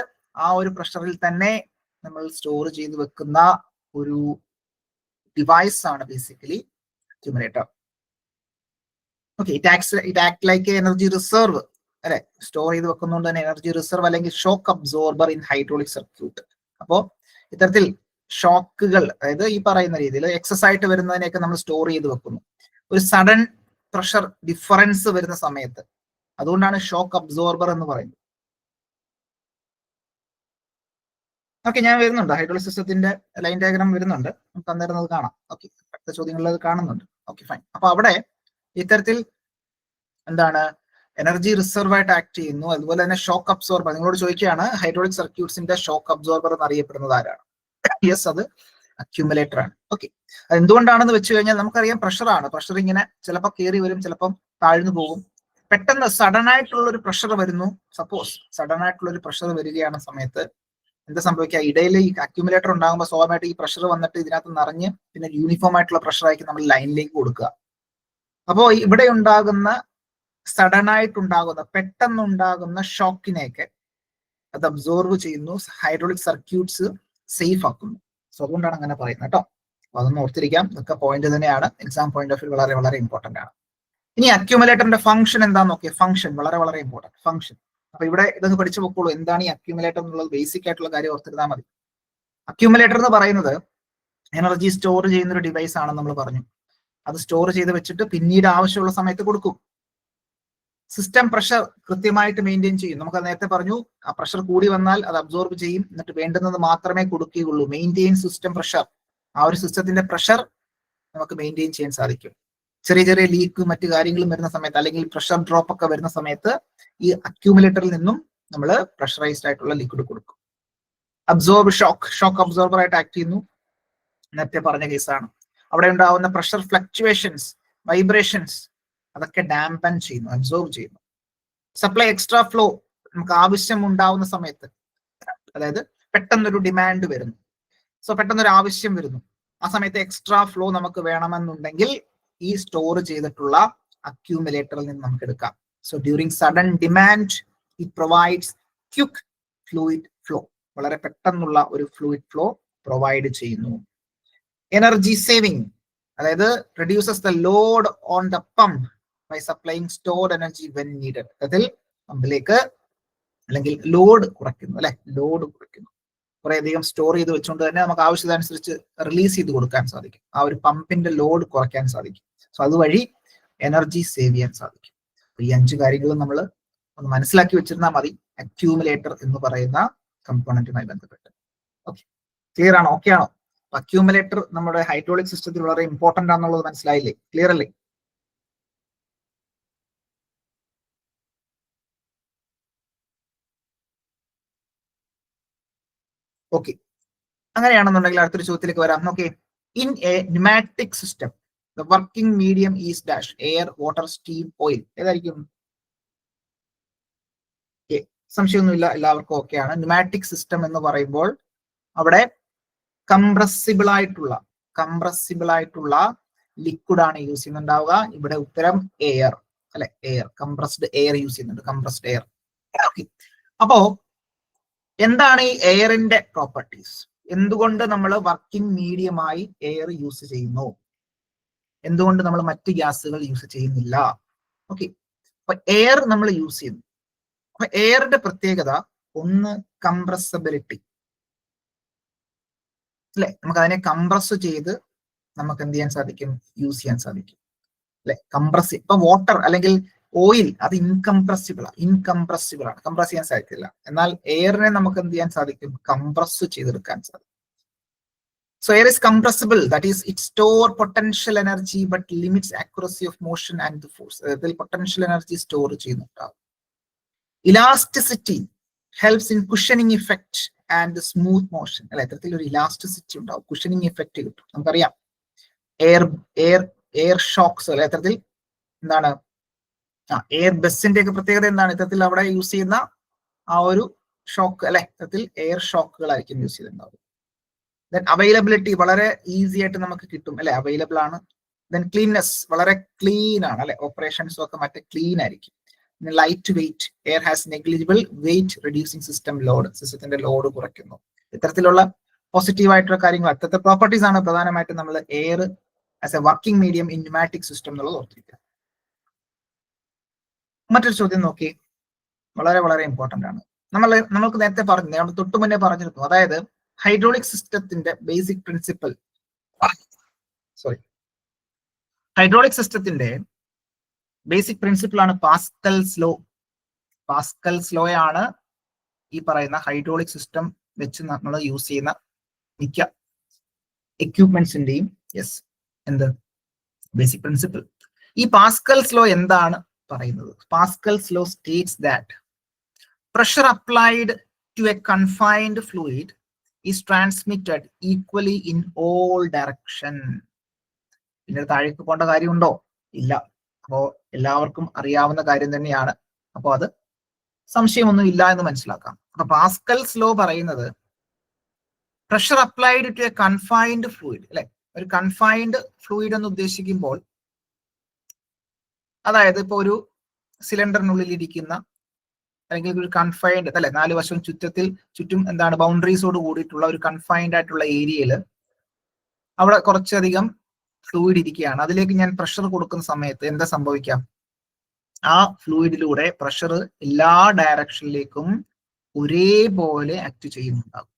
ആ ഒരു പ്രഷറിൽ തന്നെ നമ്മൾ സ്റ്റോർ ചെയ്ത് വെക്കുന്ന ഒരു ഡിവൈസ് ആണ് basically accumulator. Okay, it act like energy reserve അല്ലെ, സ്റ്റോർ ചെയ്ത് വെക്കുന്നതുകൊണ്ട് തന്നെ എനർജി റിസർവ് അല്ലെങ്കിൽ shock absorber in hydraulic circuit. അപ്പോ ഇത്തരത്തിൽ ഷോക്കുകൾ, അതായത് ഈ പറയുന്ന രീതിയിൽ എക്സസ് ആയിട്ട് വരുന്നതിനെയൊക്കെ നമ്മൾ സ്റ്റോർ ചെയ്ത് വെക്കുന്നു ഒരു സഡൻ പ്രഷർ ഡിഫറൻസ് വരുന്ന സമയത്ത്. അതുകൊണ്ടാണ് ഷോക്ക് അബ്സോർബർ എന്ന് പറയുന്നത്. ഓക്കെ, ഞാൻ വരുന്നുണ്ട്. ഹൈഡ്രോളിക് സിസ്റ്റത്തിന്റെ ലൈൻ ഡയഗ്രാം വരുന്നുണ്ട്, നമുക്ക് അന്നേരം അത് കാണാം. ഓക്കെ, അടുത്ത ചോദ്യങ്ങളിൽ അത് കാണുന്നുണ്ട്. Okay, fine. അപ്പൊ അവിടെ ഇത്തരത്തിൽ എന്താണ് എനർജി റിസർവ് ആയിട്ട് ആക്ട് ചെയ്യുന്നു. അതുപോലെ തന്നെ ഷോക്ക് അബ്സോർബർ. നിങ്ങളോട് ചോദിക്കുകയാണ് ഹൈഡ്രോളിക് സർക്യൂട്ട്സിന്റെ ഷോക്ക് അബ്സോർബർ എന്ന് അറിയപ്പെടുന്നത് ആരാണ്? യെസ്, അത് അക്യുമുലേറ്റർ ആണ്. ഓക്കെ, അത് എന്തുകൊണ്ടാണെന്ന് വെച്ച് കഴിഞ്ഞാൽ നമുക്കറിയാം പ്രഷറാണ്. പ്രഷർ ഇങ്ങനെ ചിലപ്പോൾ കയറി വരും, ചിലപ്പം താഴ്ന്നു പോകും. പെട്ടെന്ന് സഡൻ ആയിട്ടുള്ള ഒരു പ്രഷർ വരുന്നു. സപ്പോസ് സഡൻ ആയിട്ടുള്ള ഒരു പ്രഷർ വരികയാണ് സമയത്ത് എന്താ സംഭവിക്കുക? ഇടയിൽ ഈ അക്യുമുലേറ്റർ ഉണ്ടാകുമ്പോൾ സ്വാഭാവികമായിട്ട് ഈ പ്രഷർ വന്നിട്ട് ഇതിനകത്ത് നിറഞ്ഞ് പിന്നെ യൂണിഫോം ആയിട്ടുള്ള പ്രഷർ ആയിരിക്കും നമ്മൾ ലൈനിലേക്ക് കൊടുക്കുക. അപ്പോൾ ഇവിടെ ഉണ്ടാകുന്ന സഡൻ ആയിട്ടുണ്ടാകുന്ന പെട്ടെന്നുണ്ടാകുന്ന ഷോക്കിനെയൊക്കെ അത് അബ്സോർവ് ചെയ്യുന്നു, ഹൈഡ്രോളിക് സർക്യൂട്ട്സ് സേഫ് ആക്കുന്നു. സോ അതുകൊണ്ടാണ് അങ്ങനെ പറയുന്നത് കേട്ടോ. അപ്പൊ അതൊന്ന് ഓർത്തിരിക്കാം. ഇതൊക്കെ പോയിന്റ് തന്നെയാണ്, എക്സാം പോയിന്റ് ഓഫ് വ്യൂ വളരെ വളരെ ഇമ്പോർട്ടന്റ് ആണ്. ഇനി അക്യുമുലേറ്ററിന്റെ ഫംഗ്ഷൻ എന്താന്ന് നോക്കിയാൽ, ഫംഗ്ഷൻ വളരെ വളരെ ഇമ്പോർട്ടന്റ്. ഫംഗ്ഷൻ അപ്പൊ ഇവിടെ ഇതൊന്ന് പഠിച്ചു പോക്കോളൂ. എന്താണ് ഈ അക്യുമുലേറ്റർ എന്നുള്ളത് ബേസിക് ആയിട്ടുള്ള കാര്യം ഓർത്തിരുന്നാൽ മതി. അക്യുമുലേറ്റർ എന്ന് പറയുന്നത് എനർജി സ്റ്റോർ ചെയ്യുന്ന ഒരു ഡിവൈസ് ആണെന്ന് നമ്മൾ പറഞ്ഞു. അത് സ്റ്റോർ ചെയ്ത് വെച്ചിട്ട് പിന്നീട് ആവശ്യമുള്ള സമയത്ത് കൊടുക്കും. സിസ്റ്റം പ്രഷർ കൃത്യമായിട്ട് മെയിൻറ്റെയിൻ ചെയ്യും. നമുക്ക് നേരത്തെ പറഞ്ഞു, ആ പ്രഷർ കൂടി വന്നാൽ അത് അബ്സോർബ് ചെയ്യും, എന്നിട്ട് വേണ്ടുന്നത് മാത്രമേ കൊടുക്കുകയുള്ളൂ. Maintain system pressure. ആ ഒരു സിസ്റ്റത്തിന്റെ പ്രഷർ നമുക്ക് മെയിൻറ്റെയിൻ ചെയ്യാൻ സാധിക്കും. ചെറിയ ചെറിയ ലീക്ക് മറ്റു കാര്യങ്ങളും വരുന്ന സമയത്ത്, അല്ലെങ്കിൽ പ്രഷർ ഡ്രോപ്പ് ഒക്കെ വരുന്ന സമയത്ത് ഈ അക്യൂമുലേറ്ററിൽ നിന്നും നമ്മൾ പ്രഷറൈസ്ഡ് ആയിട്ടുള്ള ലിക്വിഡ് കൊടുക്കും. അബ്സോർബ് ഷോക്ക് അബ്സോർബർ ആയിട്ട് ആക്ട് ചെയ്യുന്നു. നേരത്തെ പറഞ്ഞ കേസാണ്. അവിടെ ഉണ്ടാവുന്ന പ്രഷർ ഫ്ലക്ച്വേഷൻസ്, വൈബ്രേഷൻസ് അതൊക്കെ ഡാംപൻ ചെയ്യുന്നു, അബ്സോർബ് ചെയ്യുന്നു. സപ്ലൈ എക്സ്ട്രാ ഫ്ലോ, നമുക്ക് ആവശ്യം ഉണ്ടാവുന്ന സമയത്ത്, അതായത് പെട്ടെന്നൊരു ഡിമാൻഡ് വരുന്നു, സോ പെട്ടെന്നൊരു ആവശ്യം വരുന്നു, ആ സമയത്ത് എക്സ്ട്രാ ഫ്ലോ നമുക്ക് വേണമെന്നുണ്ടെങ്കിൽ ഈ സ്റ്റോർ ചെയ്തിട്ടുള്ള അക്യൂമുലേറ്ററിൽ നിന്ന് നമുക്ക് എടുക്കാം. So during sudden demand it provides quick fluid flow. വളരെ പെട്ടെന്നുള്ള ഒരു ഫ്ലൂയിഡ് ഫ്ലോ പ്രൊവൈഡ് ചെയ്യുന്നു. എനർജി സേവിങ്, അതായത് reduces the load on the pump by supplying stored energy when needed. അതിൽ പമ്പിലേക്ക് അല്ലെങ്കിൽ ലോഡ് കുറയ്ക്കുന്നു, അല്ലെ, ലോഡ് കുറയ്ക്കുന്നു. കുറേയധികം സ്റ്റോർ ചെയ്ത് വെച്ചുകൊണ്ട് തന്നെ നമുക്ക് ആവശ്യത്തിനനുസരിച്ച് റിലീസ് ചെയ്ത് കൊടുക്കാൻ സാധിക്കും. ആ ഒരു പമ്പിന്റെ ലോഡ് കുറയ്ക്കാൻ സാധിക്കും. സോ അതുവഴി എനർജി സേവ് ചെയ്യാൻ സാധിക്കും. ഈ 5 കാര്യങ്ങളും നമ്മൾ ഒന്ന് മനസ്സിലാക്കി വെച്ചിരുന്നാൽ മതി അക്യൂമുലേറ്റർ എന്ന് പറയുന്ന കമ്പോണന്റുമായി ബന്ധപ്പെട്ട്. ഓക്കെ, ക്ലിയർ ആണോ? ഓക്കെ ആണോ? അക്യൂമുലേറ്റർ നമ്മുടെ ഹൈഡ്രോളിക് സിസ്റ്റത്തിൽ വളരെ ഇമ്പോർട്ടന്റ് ആണെന്നുള്ളത് മനസ്സിലായില്ലേ? ക്ലിയർ അല്ലേ? ഓക്കെ, അങ്ങനെയാണെന്നുണ്ടെങ്കിൽ അടുത്തൊരു ചോദ്യത്തിലേക്ക് വരാം. Okay, in A pneumatic system the working medium is dash air, water, steam, oil. ഏതായിരിക്കും? സംശയമൊന്നുമില്ല, എല്ലാവർക്കും ഓക്കെയാണ്. ന്യൂമാറ്റിക് സിസ്റ്റം എന്ന് പറയുമ്പോൾ അവിടെ കംപ്രസിബിൾ ആയിട്ടുള്ള ലിക്വിഡ് ആണ് യൂസ് ചെയ്യുന്നുണ്ടാവുക. ഇവിടെ ഉത്തരം എയർ, അല്ലെ, എയർ, കംപ്രസ്ഡ് എയർ യൂസ് ചെയ്യുന്നുണ്ട്, കംപ്രസ്ഡ് എയർ. അപ്പോ എന്താണ് ഈ എയറിന്റെ പ്രോപ്പർട്ടീസ്? എന്തുകൊണ്ട് നമ്മൾ വർക്കിംഗ് മീഡിയമായി എയർ യൂസ് ചെയ്യുന്നു? എന്തുകൊണ്ട് നമ്മൾ മറ്റ് ഗ്യാസുകൾ യൂസ് ചെയ്യുന്നില്ല? ഓക്കെ, അപ്പൊ എയർ നമ്മൾ യൂസ് ചെയ്യുന്നു. അപ്പൊ എയറിന്റെ പ്രത്യേകത ഒന്ന് കംപ്രസബിലിറ്റി, അല്ലെ, നമുക്ക് അതിനെ കംപ്രസ് ചെയ്ത് നമുക്ക് എന്ത് ചെയ്യാൻ സാധിക്കും? യൂസ് ചെയ്യാൻ സാധിക്കും, അല്ലെ. ഇപ്പൊ വാട്ടർ അല്ലെങ്കിൽ ഓയിൽ അത് ഇൻകംപ്രസിബിൾ ആണ്, കംപ്രസ് ചെയ്യാൻ സാധിക്കില്ല. എന്നാൽ എയറിനെ നമുക്ക് എന്ത് ചെയ്യാൻ സാധിക്കും? കംപ്രസ് ചെയ്തെടുക്കാൻ സാധിക്കും. So air is compressible, that is it store potential energy but limits accuracy of motion and the force. അതിൽ potential energy store ചെയ്യുന്നുണ്ടാവും. Elasticity helps in cushioning effect and smooth motion. അല്ലെ, ഇത്തരത്തിൽ ഒരു ഇലാസ്റ്റിസിറ്റി ഉണ്ടാവും, cushioning effect കിട്ടും. നമുക്കറിയാം air socks, അല്ലെ, ഇത്തരത്തിൽ എന്താണ് എയർ ബസിന്റെ ഒക്കെ പ്രത്യേകത എന്താണ്? ഇത്തരത്തിൽ അവിടെ യൂസ് ചെയ്യുന്ന ആ ഒരു ഷോക്ക്, അല്ലെ, ഇത്തരത്തിൽ എയർ ഷോക്കുകളായിരിക്കും യൂസ് ചെയ്തിട്ടുണ്ടാവും. ദെൻ അവൈലബിലിറ്റി വളരെ ഈസി ആയിട്ട് നമുക്ക് കിട്ടും, അല്ലെ, അവൈലബിൾ ആണ്. ദെൻ ക്ലീൻനെസ് വളരെ ക്ലീൻ ആണ്, അല്ലെ, ഓപ്പറേഷൻസും ഒക്കെ മറ്റേ ക്ലീൻ ആയിരിക്കും. Light weight, air has negligible weight, reducing system load, സിസ്റ്റത്തിന്റെ ലോഡ് കുറയ്ക്കുന്നു. ഇത്തരത്തിലുള്ള പോസിറ്റീവ് ആയിട്ടുള്ള കാര്യങ്ങൾ, ഇത്തരത്തെ പ്രോപ്പർട്ടീസ് ആണ് പ്രധാനമായിട്ടും നമ്മൾ air as A working medium in pneumatic system എന്നുള്ളത് ഓർത്തിരിക്കുക. മറ്റൊരു ചോദ്യം നോക്കി, വളരെ വളരെ ഇമ്പോർട്ടന്റ് ആണ്. നമ്മൾക്ക് നേരത്തെ പറഞ്ഞു, നമ്മൾ തൊട്ടു മുന്നേ പറഞ്ഞിരുന്നു, അതായത് ഹൈഡ്രോളിക് സിസ്റ്റത്തിന്റെ ബേസിക് പ്രിൻസിപ്പൽ, ഹൈഡ്രോളിക് സിസ്റ്റത്തിന്റെ ബേസിക് പ്രിൻസിപ്പിൾ ആണ് പാസ്കൽസ് ലോ. പാസ്കൽസ് ലോ ആണ് ഈ പറയുന്ന ഹൈഡ്രോളിക് സിസ്റ്റം വെച്ച് നമ്മൾ യൂസ് ചെയ്യുന്ന മിക്ക എക്യുപ്മെന്റ്സിന്റെയും എന്ത് ബേസിക് പ്രിൻസിപ്പിൾ. ഈ പാസ്കൽസ് ലോ എന്താണ് പറയുന്നത്? Pascal's law states that pressure applied to a confined fluid is transmitted equally in all direction. പിന്നെ താഴേക്ക് പോകേണ്ട കാര്യമുണ്ടോ? ഇല്ല. അപ്പോ എല്ലാവർക്കും അറിയാവുന്ന കാര്യം തന്നെയാണ്. അപ്പോൾ അത് സംശയമൊന്നും ഇല്ല എന്ന് മനസ്സിലാക്കാം. അപ്പൊ പാസ്കൽസ് ലോ പറയുന്നത് pressure applied to a confined fluid, അല്ലെ, ഒരു കൺഫൈൻഡ് ഫ്ലൂയിഡ് എന്ന് ഉദ്ദേശിക്കുമ്പോൾ അതായത് ഇപ്പൊ ഒരു സിലിണ്ടറിനുള്ളിൽ ഇരിക്കുന്ന അല്ലെങ്കിൽ ഒരു കൺഫൈൻഡ്, അല്ലെ, 4 വശവും ചുറ്റും എന്താണ് ബൗണ്ടറീസോട് കൂടിയിട്ടുള്ള ഒരു കൺഫൈൻഡ് ആയിട്ടുള്ള ഏരിയയിൽ അവിടെ കുറച്ചധികം ഫ്ലൂയിഡ് ഇരിക്കുകയാണ്. അതിലേക്ക് ഞാൻ പ്രഷർ കൊടുക്കുന്ന സമയത്ത് എന്താ സംഭവിക്കാം? ആ ഫ്ലൂയിഡിലൂടെ പ്രഷർ എല്ലാ ഡയറക്ഷനിലേക്കും ഒരേപോലെ ആക്ട് ചെയ്യുന്നുണ്ടാകും,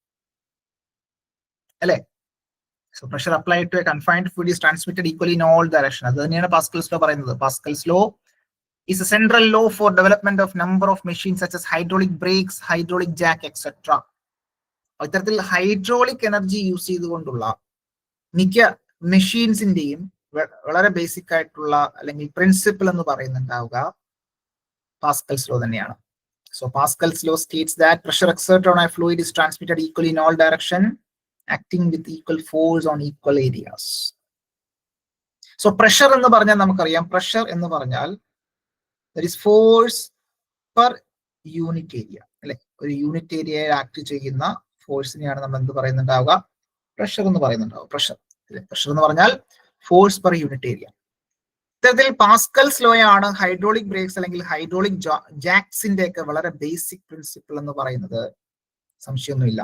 അല്ലെ. So pressure applied to a confined fluid is transmitted equally in all direction. അത് തന്നെയാണ് പാസ്കൽസ് ലോ പറയുന്നത്. Pascal's law is a central law for development of number of machines such as hydraulic brakes, hydraulic jack, etc. ഇത്തരത്തിൽ hydraulic energy use ചെയ്തുകൊണ്ടുള്ള മിക്ക മെഷീൻസിന്റെയും വളരെ basic ആയിട്ടുള്ള അല്ലെങ്കിൽ principle എന്ന് പറയുന്നുണ്ടാവുക പാസ്കൽസ് ലോ തന്നെയാണ്. So Pascal's law states that pressure exerted on A fluid is transmitted equally in all direction acting with equal force on equal areas. So pressure എന്ന് പറഞ്ഞാൽ നമുക്കറിയാം, പ്രഷർ എന്ന് പറഞ്ഞാൽ that is force per unit area, അല്ലെ, ഒരു unit ഏരിയയിൽ act ചെയ്യുന്ന ഫോഴ്സിനെയാണ് നമ്മൾ എന്ത് പറയുന്നുണ്ടാവുക? പ്രഷർ എന്ന് പറയുന്നുണ്ടാവുക. പ്രഷർ എന്ന് പറഞ്ഞാൽ ഫോഴ്സ് പെർ യൂണിറ്റ് ഏരിയ. ഇത്തരത്തിൽ പാസ്കൽസ് ലോ ആണ് ഹൈഡ്രോളിക് ബ്രേക്സ് അല്ലെങ്കിൽ ഹൈഡ്രോളിക് ജാക്സിന്റെ ഒക്കെ വളരെ ബേസിക് പ്രിൻസിപ്പിൾ എന്ന് പറയുന്നത്. സംശയമൊന്നുമില്ല.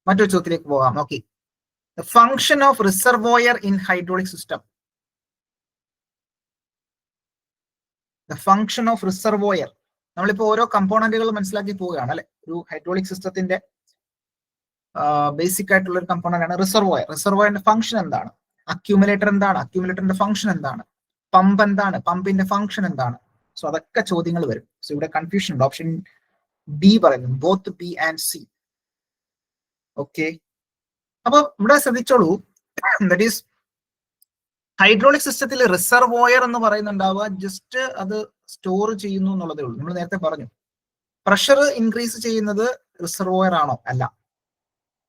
മറ്റൊരു ചോദ്യത്തിലേക്ക് പോകാം. Okay, the function of reservoir in hydraulic system. The function of reservoir നമ്മളിപ്പോൾ ഓരോ കമ്പോണന്റുകൾ മനസ്സിലാക്കി പോവുകയാണ് അല്ലെ. ഒരു ഹൈഡ്രോളിക് സിസ്റ്റത്തിന്റെ ബേസിക് ആയിട്ടുള്ള ഒരു കമ്പോണന്റ് ആണ് റിസർവോയർ. റിസർവോയറിന്റെ ഫംഗ്ഷൻ എന്താണ്? അക്യൂമുലേറ്റർ എന്താണ്? അക്യൂമുലേറ്ററിന്റെ ഫംഗ്ഷൻ എന്താണ്? പമ്പ് എന്താണ്? പമ്പിന്റെ ഫംഗ്ഷൻ എന്താണ്? സോ അതൊക്കെ ചോദ്യങ്ങൾ വരും. സോ ഇവിടെ കൺഫ്യൂഷൻ ഉണ്ട്. ഓപ്ഷൻ ബി പറയുന്നു, both B and C. Okay, അപ്പൊ ഇവിടെ ശ്രദ്ധിച്ചോളൂ, ദാറ്റ് ഈസ് ഹൈഡ്രോളിക് സിസ്റ്റത്തിൽ റിസർവോയർ എന്ന് പറയുന്നുണ്ടാവുക ജസ്റ്റ് അത് സ്റ്റോർ ചെയ്യുന്നു എന്നുള്ളതേ ഉള്ളൂ. നമ്മൾ നേരത്തെ പറഞ്ഞു, പ്രഷർ ഇൻക്രീസ് ചെയ്യുന്നത് റിസർവോയർ ആണോ? അല്ല.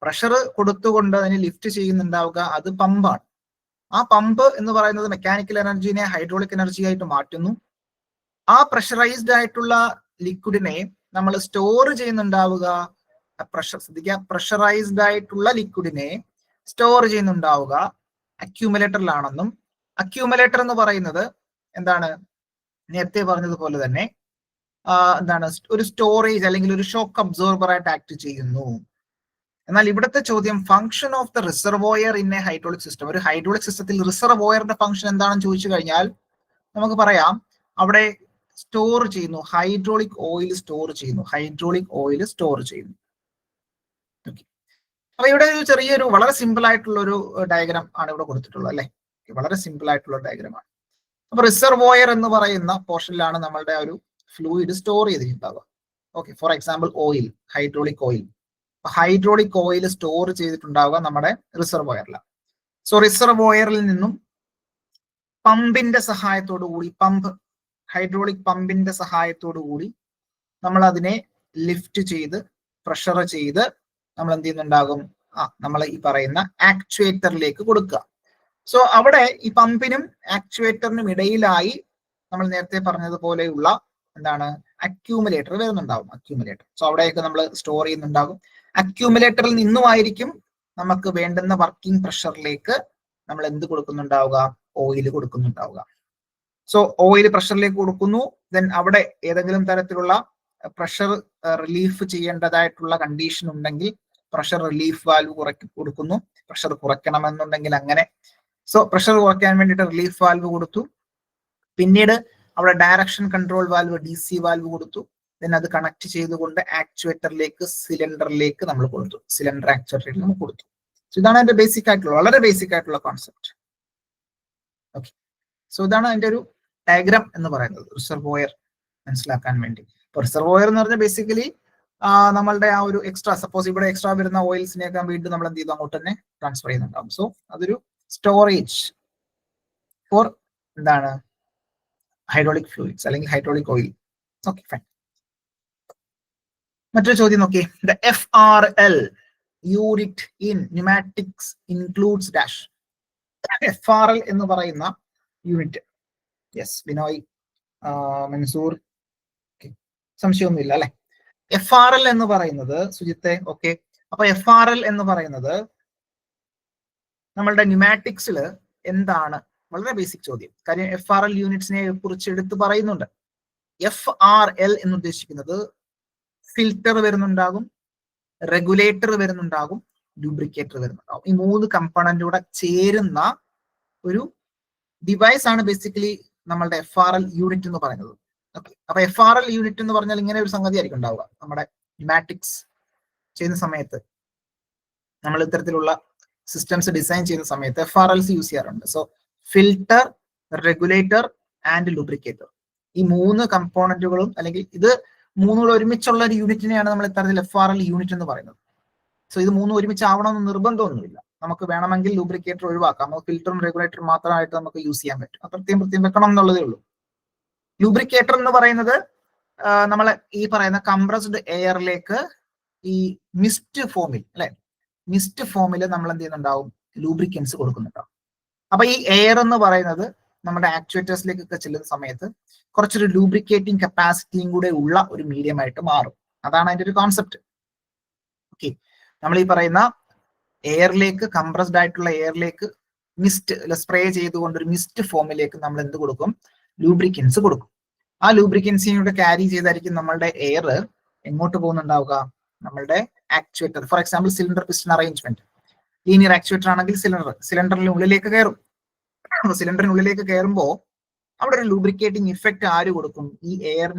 പ്രഷർ കൊടുത്തുകൊണ്ട് അതിനെ ലിഫ്റ്റ് ചെയ്യുന്നുണ്ടാവുക അത് പമ്പാണ്. ആ പമ്പ് എന്ന് പറയുന്നത് മെക്കാനിക്കൽ എനർജിനെ ഹൈഡ്രോളിക് എനർജി ആയിട്ട് മാറ്റുന്നു. ആ പ്രഷറൈസ്ഡ് ആയിട്ടുള്ള ലിക്വിഡിനെ നമ്മൾ സ്റ്റോർ ചെയ്യുന്നുണ്ടാവുക, പ്രഷർ ശ്രദ്ധിക്കുക, പ്രഷറൈസ്ഡ് ആയിട്ടുള്ള ലിക്വിഡിനെ സ്റ്റോർ ചെയ്യുന്നുണ്ടാവുക അക്യൂമുലേറ്ററിലാണെന്നും, അക്യൂമുലേറ്റർ എന്ന് പറയുന്നത് എന്താണ്, നേരത്തെ പറഞ്ഞതുപോലെ തന്നെ എന്താണ്, ഒരു സ്റ്റോറേജ് അല്ലെങ്കിൽ ഒരു ഷോക്ക് അബ്സോർബർ ആയിട്ട് ആക്ട് ചെയ്യുന്നു. എന്നാൽ ഇവിടുത്തെ ചോദ്യം function of the reservoir in a hydraulic system. ഒരു ഹൈഡ്രോളിക് സിസ്റ്റത്തിൽ റിസർവോയറിന്റെ ഫംഗ്ഷൻ എന്താണെന്ന് ചോദിച്ചു കഴിഞ്ഞാൽ നമുക്ക് പറയാം അവിടെ സ്റ്റോർ ചെയ്യുന്നു, ഹൈഡ്രോളിക് ഓയിൽ സ്റ്റോർ ചെയ്യുന്നു, ഹൈഡ്രോളിക് ഓയിൽ സ്റ്റോർ ചെയ്യുന്നു. അപ്പൊ ഇവിടെ ഒരു ചെറിയൊരു വളരെ സിമ്പിൾ ആയിട്ടുള്ള ഒരു ഡയഗ്രാം ആണ് ഇവിടെ കൊടുത്തിട്ടുള്ളത് അല്ലെ. വളരെ സിമ്പിൾ ആയിട്ടുള്ള ഡയഗ്രാമാണ്. അപ്പൊ റിസർവോയർ എന്ന് പറയുന്ന പോർഷനിലാണ് നമ്മളുടെ ഒരു ഫ്ലൂയിഡ് സ്റ്റോർ ചെയ്തിട്ടുണ്ടാവുക. Okay, for example oil, hydraulic oil. Hydraulic oil store ചെയ്തിട്ടുണ്ടാവുക നമ്മുടെ റിസർവോയറിലാണ്. സോ റിസർവോയറിൽ നിന്നും പമ്പിന്റെ സഹായത്തോടു കൂടി, ഹൈഡ്രോളിക് പമ്പിന്റെ സഹായത്തോടു കൂടി നമ്മൾ അതിനെ ലിഫ്റ്റ് ചെയ്ത് പ്രഷർ ചെയ്ത് നമ്മൾ എന്ത് ചെയ്യുന്നുണ്ടാകും, നമ്മൾ ഈ പറയുന്ന ആക്ച്വേറ്ററിലേക്ക് കൊടുക്കുക. സോ അവിടെ ഈ പമ്പിനും ആക്ച്വേറ്ററിനും ഇടയിലായി നമ്മൾ നേരത്തെ പറഞ്ഞതുപോലെയുള്ള എന്താണ്, അക്യൂമുലേറ്റർ വരുന്നുണ്ടാവും. അക്യൂമുലേറ്റർ, സോ അവിടെയൊക്കെ നമ്മൾ സ്റ്റോർ ചെയ്യുന്നുണ്ടാകും. അക്യൂമുലേറ്ററിൽ നിന്നുമായിരിക്കും നമുക്ക് വേണ്ടുന്ന വർക്കിംഗ് പ്രഷറിലേക്ക് നമ്മൾ എന്ത് കൊടുക്കുന്നുണ്ടാവുക, ഓയിൽ കൊടുക്കുന്നുണ്ടാവുക. സോ ഓയിൽ പ്രഷറിലേക്ക് കൊടുക്കുന്നു, ദെൻ അവിടെ ഏതെങ്കിലും തരത്തിലുള്ള പ്രഷർ റിലീഫ് ചെയ്യേണ്ടതായിട്ടുള്ള കണ്ടീഷൻ ഉണ്ടെങ്കിൽ പ്രഷർ റിലീഫ് വാൽവ് കൊടുക്കുന്നു. പ്രഷർ കുറയ്ക്കണമെന്നുണ്ടെങ്കിൽ അങ്ങനെ. സോ പ്രഷർ കുറയ്ക്കാൻ വേണ്ടിയിട്ട് റിലീഫ് വാൽവ് കൊടുത്തു. പിന്നീട് അവിടെ direction control valve, DC valve കൊടുത്തു. ദെൻ അത് കണക്ട് ചെയ്തുകൊണ്ട് ആക്ച്വേറ്ററിലേക്ക്, സിലിണ്ടറിലേക്ക് നമ്മൾ കൊടുത്തു. സിലിണ്ടർ ആക്ച്വേറ്ററിലേക്ക് നമ്മൾ കൊടുത്തു. സോ ഇതാണ് അതിന്റെ ബേസിക് ആയിട്ടുള്ള, വളരെ ബേസിക് ആയിട്ടുള്ള കോൺസെപ്റ്റ്. ഓക്കെ, സോ ഇതാണ് അതിന്റെ ഒരു ഡയഗ്രാം എന്ന് പറയുന്നത് റിസർവോയർ മനസ്സിലാക്കാൻ വേണ്ടി. ഇപ്പൊ റിസർവോയർ എന്ന് പറഞ്ഞാൽ ബേസിക്കലി നമ്മളുടെ ആ ഒരു എക്സ്ട്രാ, സപ്പോസ് ഇവിടെ എക്സ്ട്രാ വരുന്ന ഓയിൽസിനെയൊക്കെ വീണ്ടും നമ്മൾ എന്ത് ചെയ്തു അങ്ങോട്ട് തന്നെ ട്രാൻസ്ഫർ ചെയ്യുന്നുണ്ടാവും. സോ അതൊരു സ്റ്റോറേജ് ഫോർ എന്താണ്, ഹൈഡ്രോളിക് ഫ്ലൂയിഡ്സ് അല്ലെങ്കിൽ ഹൈഡ്രോളിക് ഓയിൽ. Okay, fine. മറ്റൊരു ചോദ്യം നോക്കി, the FRL unit in pneumatics includes dash. FRL എന്ന് പറയുന്ന യൂണിറ്റ്, യെസ് ബിനോയ്, മൻസൂർ, സംശയമൊന്നുമില്ല അല്ലെ. FRL എന്ന് പറയുന്നത് സുജിത്തെ, ഓക്കെ, അപ്പൊ FRL എന്ന് പറയുന്നത് നമ്മളുടെ ന്യൂമാറ്റിക്സിൽ എന്താണ്, വളരെ ബേസിക് ചോദ്യം. കാര്യം FRL യൂണിറ്റ്സിനെ കുറിച്ച് എടുത്ത് പറയുന്നുണ്ട്. FRL എന്ന് ഉദ്ദേശിക്കുന്നത് ഫിൽറ്റർ വരുന്നുണ്ടാകും, റെഗുലേറ്റർ വരുന്നുണ്ടാകും, ലൂബ്രിക്കേറ്റർ വരുന്നുണ്ടാകും. ഈ 3 കമ്പണന്റ് കൂടെ ചേരുന്ന ഒരു ഡിവൈസ് ആണ് ബേസിക്കലി നമ്മളുടെ FRL യൂണിറ്റ് എന്ന് പറയുന്നത്. ഓക്കെ, അപ്പൊ FRL യൂണിറ്റ് എന്ന് പറഞ്ഞാൽ ഇങ്ങനെ ഒരു സംഗതി ആയിരിക്കും ഉണ്ടാവുക. നമ്മുടെ ന്യൂമാറ്റിക്സ് ചെയ്യുന്ന സമയത്ത്, നമ്മൾ ഇത്തരത്തിലുള്ള സിസ്റ്റംസ് ഡിസൈൻ ചെയ്യുന്ന സമയത്ത് FRLs യൂസ് ചെയ്യാറുണ്ട്. So filter, regulator and lubricator, ഈ 3 കമ്പോണന്റുകളും അല്ലെങ്കിൽ ഇത് 3 ഒരുമിച്ചുള്ള ഒരു യൂണിറ്റിനെയാണ് നമ്മൾ ഇത്തരത്തിൽ FRL യൂണിറ്റ് എന്ന് പറയുന്നത്. സോ ഇത് 3 ഒരുമിച്ച് ആവണമെന്ന് നിർബന്ധമൊന്നുമില്ല. നമുക്ക് വേണമെങ്കിൽ ലൂബ്രിക്കേറ്റർ ഒഴിവാക്കാം. നമുക്ക് ഫിൽറ്ററും റെഗുലേറ്ററും മാത്രമായിട്ട് നമുക്ക് യൂസ് ചെയ്യാൻ പറ്റും. പ്രത്യേകം വെക്കണം എന്നുള്ളതേ ഉള്ളൂ. ലൂബ്രിക്കേറ്റർ എന്ന് പറയുന്നത് നമ്മൾ ഈ പറയുന്ന കംപ്രസ്ഡ് എയറിലേക്ക് ഈ മിസ്റ്റ് ഫോമിൽ അല്ലെ, മിസ്റ്റ് ഫോമിൽ നമ്മൾ എന്ത് ചെയ്യുന്നുണ്ടാവും, ലൂബ്രിക്കൻസ് കൊടുക്കുന്നുണ്ടാവും. അപ്പൊ ഈ എയർ എന്ന് പറയുന്നത് നമ്മുടെ ആക്ച്വേറ്റേഴ്സിലേക്കൊക്കെ ചെല്ലുന്ന സമയത്ത് കുറച്ചൊരു ലൂബ്രിക്കേറ്റിംഗ് കപ്പാസിറ്റിയും കൂടെ ഉള്ള ഒരു മീഡിയം ആയിട്ട് മാറും. അതാണ് അതിന്റെ ഒരു കോൺസെപ്റ്റ്. ഓക്കെ, നമ്മൾ ഈ പറയുന്ന എയറിലേക്ക്, കംപ്രസ്ഡ് ആയിട്ടുള്ള എയറിലേക്ക് മിസ്റ്റ് സ്പ്രേ ചെയ്തുകൊണ്ട് ഒരു മിസ്റ്റ് ഫോമിലേക്ക് നമ്മൾ എന്ത് കൊടുക്കും, ലൂബ്രിക്കൻസ് കൊടുക്കും. ആ ലൂബ്രിക്കൻസിനൂടെ ക്യാരി ചെയ്തായിരിക്കും നമ്മളുടെ എയർ എങ്ങോട്ട് പോകുന്നുണ്ടാവുക, നമ്മളുടെ actuator. For example cylinder piston arrangement, linear actuator ആണെങ്കിൽ സിലിണ്ടറിനുള്ളിലേക്ക് കയറും. സിലിണ്ടറിനുള്ളിലേക്ക് കയറുമ്പോൾ അവിടെ ഒരു ലൂബ്രിക്കേറ്റിംഗ് ഇഫക്റ്റ് ആര് കൊടുക്കും? ഈ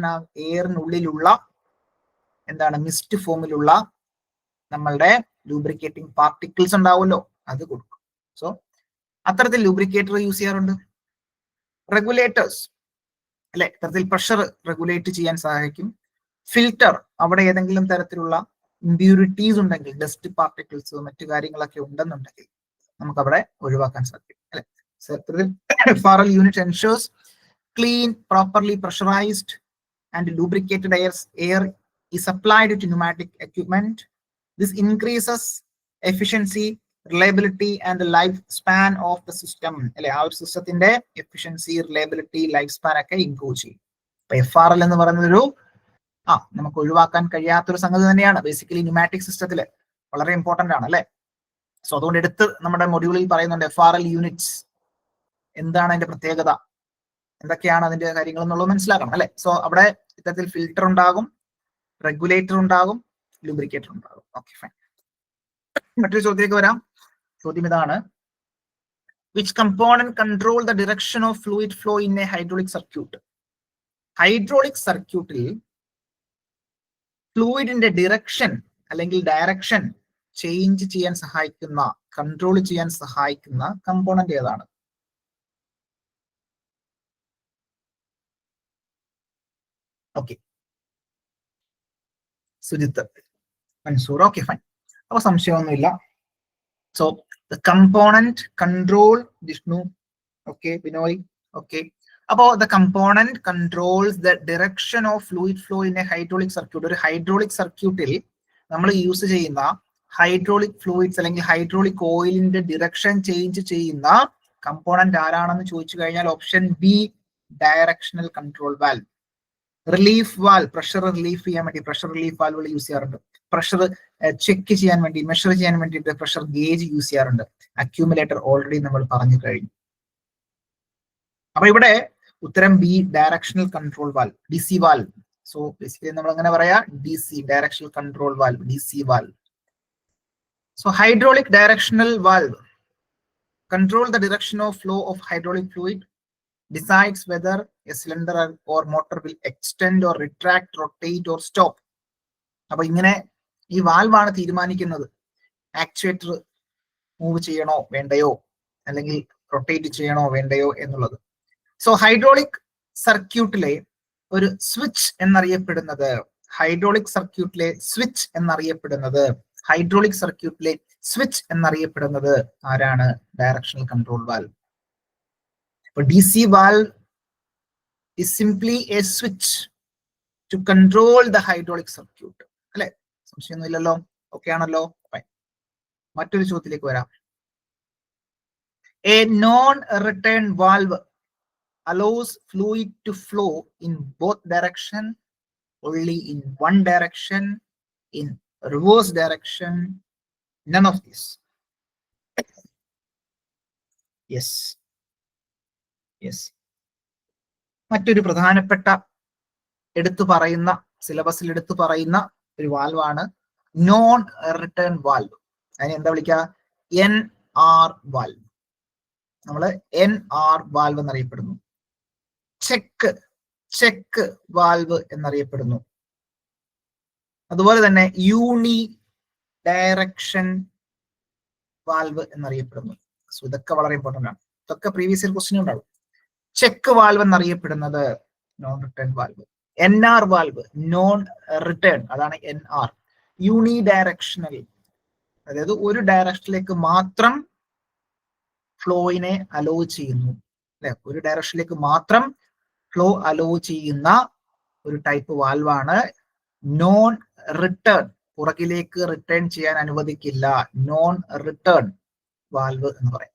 എയറിനുള്ളിലുള്ള എന്താണ് മിസ്റ്റ് ഫോമിലുള്ള നമ്മളുടെ ലൂബ്രിക്കേറ്റിംഗ് പാർട്ടിക്കിൾസ് ഉണ്ടാവുമല്ലോ, അത് കൊടുക്കും. സോ അത്തരത്തിൽ ലൂബ്രിക്കേറ്റർ യൂസ് ചെയ്യാറുണ്ട്. റെഗുലേറ്റേഴ്സ് അല്ലെ, ഇത്തരത്തിൽ പ്രഷർ റെഗുലേറ്റ് ചെയ്യാൻ സഹായിക്കും. ഫിൽറ്റർ, അവിടെ ഏതെങ്കിലും തരത്തിലുള്ള ഇമ്പ്യൂരിറ്റീസ് ഉണ്ടെങ്കിൽ, ഡസ്റ്റ് പാർട്ടിക്കിൾസ് മറ്റു കാര്യങ്ങളൊക്കെ ഉണ്ടെന്നുണ്ടെങ്കിൽ നമുക്കവിടെ ഒഴിവാക്കാൻ സാധിക്കും അല്ലെ. FRL unit ensures clean, properly pressurized and lubricated air is supplied to pneumatic equipment. This increases efficiency, reliability and the lifespan of the system. അല്ലെ, ആ ഒരു സിസ്റ്റത്തിന്റെ എഫിഷ്യൻസി, റിലയബിലിറ്റി, ലൈഫ് സ്പാൻ ഒക്കെ ഇംപ്രൂവ് ചെയ്യും. അപ്പൊ FRL എന്ന് പറയുന്നൊരു നമുക്ക് ഒഴിവാക്കാൻ കഴിയാത്തൊരു സംഗതി തന്നെയാണ്. ബേസിക്കലി ന്യൂമാറ്റിക് സിസ്റ്റത്തിൽ വളരെ ഇമ്പോർട്ടന്റ് ആണ് അല്ലെ. സോ അതുകൊണ്ട് എടുത്ത് നമ്മുടെ മൊഡ്യൂളിൽ പറയുന്നുണ്ട് FRL യൂണിറ്റ്സ് എന്താണ് അതിന്റെ പ്രത്യേകത, എന്തൊക്കെയാണ് അതിന്റെ കാര്യങ്ങൾ എന്നുള്ളത് മനസ്സിലാക്കണം അല്ലെ. സോ അവിടെ ഇത്തരത്തിൽ ഫിൽറ്റർ ഉണ്ടാകും, റെഗുലേറ്റർ ഉണ്ടാകും, ലൂബ്രിക്കേറ്റർ ഉണ്ടാകും. Okay, fine. മറ്റൊരു ചോദ്യത്തിലേക്ക് വരാം. ചോദ്യം ഇതാണ്: which component control the direction of fluid flow in a hydraulic circuit? Hydraulic സർക്യൂട്ടിൽ ഫ്ലൂയിഡിന്റെ ഡിറക്ഷൻ അല്ലെങ്കിൽ ഡയറക്ഷൻ ചേഞ്ച് ചെയ്യാൻ സഹായിക്കുന്ന, കൺട്രോൾ ചെയ്യാൻ സഹായിക്കുന്ന കമ്പോണന്റ് ഏതാണ്? Okay, Sujith, Mansoor. Okay, fine. അപ്പൊ സംശയമൊന്നുമില്ല. So the component control, Vishnu, okay, Binoy, okay. അപ്പോ the component controls the direction of fluid flow in a hydraulic circuit. ഒരു ഹൈഡ്രോളിക് സർക്യൂട്ടിൽ നമ്മൾ യൂസ് ചെയ്യുന്ന ഹൈഡ്രോളിക് ഫ്ലൂയിഡ്സ് അല്ലെങ്കിൽ ഹൈഡ്രോളിക് ഓയിലിന്റെ ഡിറക്ഷൻ ചേഞ്ച് ചെയ്യുന്ന കമ്പോണന്റ് ആരാണെന്ന് ചോദിച്ചു കഴിഞ്ഞാൽ option B, directional control valve. Relief valve, pressure relief ചെയ്യാൻ വേണ്ടി പ്രഷർ റിലീഫ് വാൽവുകൾ യൂസ് ചെയ്യാറുണ്ട്. പ്രഷർ ചെക്ക് ചെയ്യാൻ വേണ്ടി, മെഷർ ചെയ്യാൻ വേണ്ടിയിട്ട് പ്രഷർ ഗേജ് യൂസ് ചെയ്യാറുണ്ട്. അക്യൂമുലേറ്റർ ഓൾറെഡി നമ്മൾ പറഞ്ഞു കഴിഞ്ഞു. അപ്പൊ ഇവിടെ ഉത്തരം B, directional control valve, DC valve. So basically നമ്മൾ അങ്ങനെ പറയാ, DC, directional control valve, DC valve. So hydraulic directional valve control the direction of flow of hydraulic fluid, decides whether a cylinder or motor will extend or retract, rotate or stop. അപ്പൊ ഇങ്ങനെ ഈ വാൽവാണ് തീരുമാനിക്കുന്നത് actuator move ചെയ്യണോ വേണ്ടയോ, അല്ലെങ്കിൽ rotate ചെയ്യണോ വേണ്ടയോ എന്നുള്ളത്. സോ ഹൈഡ്രോളിക് സർക്യൂട്ടിലെ ഒരു സ്വിച്ച് എന്നറിയപ്പെടുന്നത്, ഹൈഡ്രോളിക് സർക്യൂട്ടിലെ സ്വിച്ച് എന്നറിയപ്പെടുന്നത്, ഹൈഡ്രോളിക് സർക്യൂട്ടിലെ സ്വിച്ച് എന്നറിയപ്പെടുന്നത് ആരാണ്? Directional control valve. അപ്പൊ DC valve is simply a switch to control the hydraulic circuit. അല്ലെ, സംശയമൊന്നുമില്ലല്ലോ, ഓക്കെ ആണല്ലോ. മറ്റൊരു ചോദ്യത്തിലേക്ക് വരാം. A non-return valve allows fluid to flow in both direction, only in one direction, in reverse direction, none of this. Yes. Yes. മറ്റൊരു പ്രധാനപ്പെട്ട എടുത്തു പറയുന്ന, സിലബസിൽ എടുത്തു പറയുന്ന ഒരു വാൽവാണ് നോൺ റിട്ടേൺ വാൽവ്. അതിനെ എന്താ വിളിക്കുക? NR valve. നമ്മള് NR വാൽവ് എന്നറിയപ്പെടുന്നു. ചെക്ക് വാൽവ് എന്നറിയപ്പെടുന്നു. അതുപോലെ തന്നെ യൂണി ഡയറക്ഷൻ വാൽവ് എന്നറിയപ്പെടുന്നു. സോ ഇതൊക്കെ വളരെ ഇമ്പോർട്ടന്റ് ആണ്. ഇതൊക്കെ പ്രീവിയസ് ഇയർ ക്വസ്റ്റ്യൻ ഉണ്ടാവും. ചെക്ക് വാൽവ് എന്നറിയപ്പെടുന്നത് non return valve. NR valve non return, അതാണ് NR. യൂണി ഡയറക്ഷണൽ, അതായത് ഒരു ഡയറക്ഷനിലേക്ക് മാത്രം ഫ്ലോയിനെ അലോ ചെയ്യുന്നു അല്ലെ, ഒരു ഡയറക്ഷനിലേക്ക് മാത്രം ഫ്ലോ അലോ ചെയ്യുന്ന ഒരു ടൈപ്പ് വാൽവാണ് നോൺ റിട്ടേൺ. പുറകിലേക്ക് റിട്ടേൺ ചെയ്യാൻ അനുവദിക്കില്ല, നോൺ റിട്ടേൺ വാൽവ് എന്ന് പറയും.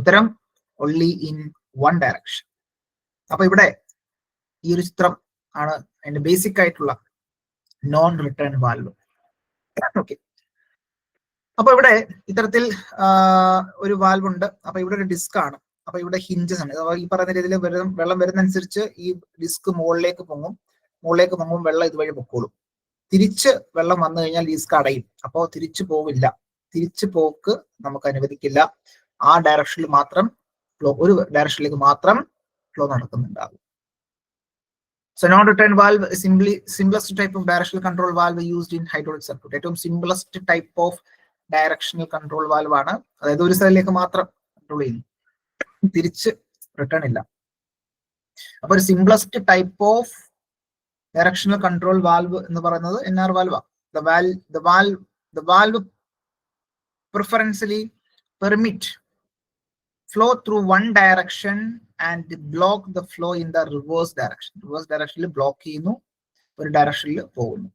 ഉത്തരം only in one direction. അപ്പൊ ഇവിടെ ഈ ഒരു ചിത്രം ആണ് അതിന്റെ ബേസിക് ആയിട്ടുള്ള നോൺ റിട്ടേൺ വാൽവ്. ഓക്കെ, അപ്പൊ ഇവിടെ ഇത്തരത്തിൽ ഒരു വാൽവ് ഉണ്ട്. അപ്പൊ ഇവിടെ ഒരു ഡിസ്ക് ആണ്. അപ്പൊ ഇവിടെ ഹിഞ്ചസ് ആണ്. ഈ പറയുന്ന രീതിയിൽ വെള്ളം വരുന്നതനുസരിച്ച് ഈ ഡിസ്ക് മുകളിലേക്ക് പൊങ്ങും വെള്ളം ഇതുവഴി പൊക്കോളും. തിരിച്ച് വെള്ളം വന്നു കഴിഞ്ഞാൽ ഡിസ്ക് അടയും. അപ്പോൾ തിരിച്ചു പോവില്ല, തിരിച്ചു പോക്ക് നമുക്ക് അനുവദിക്കില്ല. ആ ഡയറക്ഷനിൽ മാത്രം ഫ്ലോ, ഒരു ഡയറക്ഷനിലേക്ക് മാത്രം flow നടക്കുന്നുണ്ടാകും. So non-return valve is simplest type of directional control valve used in hydraulic circuit. ഏറ്റവും simplest type of directional control valve ആണ്. അതായത് ഒരു സൈഡിലേക്ക് മാത്രം കൺട്രോൾ ചെയ്യുന്നു, തിരിച്ച് റിട്ടേൺ ഇല്ല. അപ്പൊ ഒരു simplest type of directional control valve എന്ന് പറയുന്നത് NR valve. The valve preferentially permit flow through one direction and block the flow in the reverse direction. Reverse direction block ചെയ്യുന്നു, ഒരു ഡയറക്ഷനിൽ പോകുന്നു.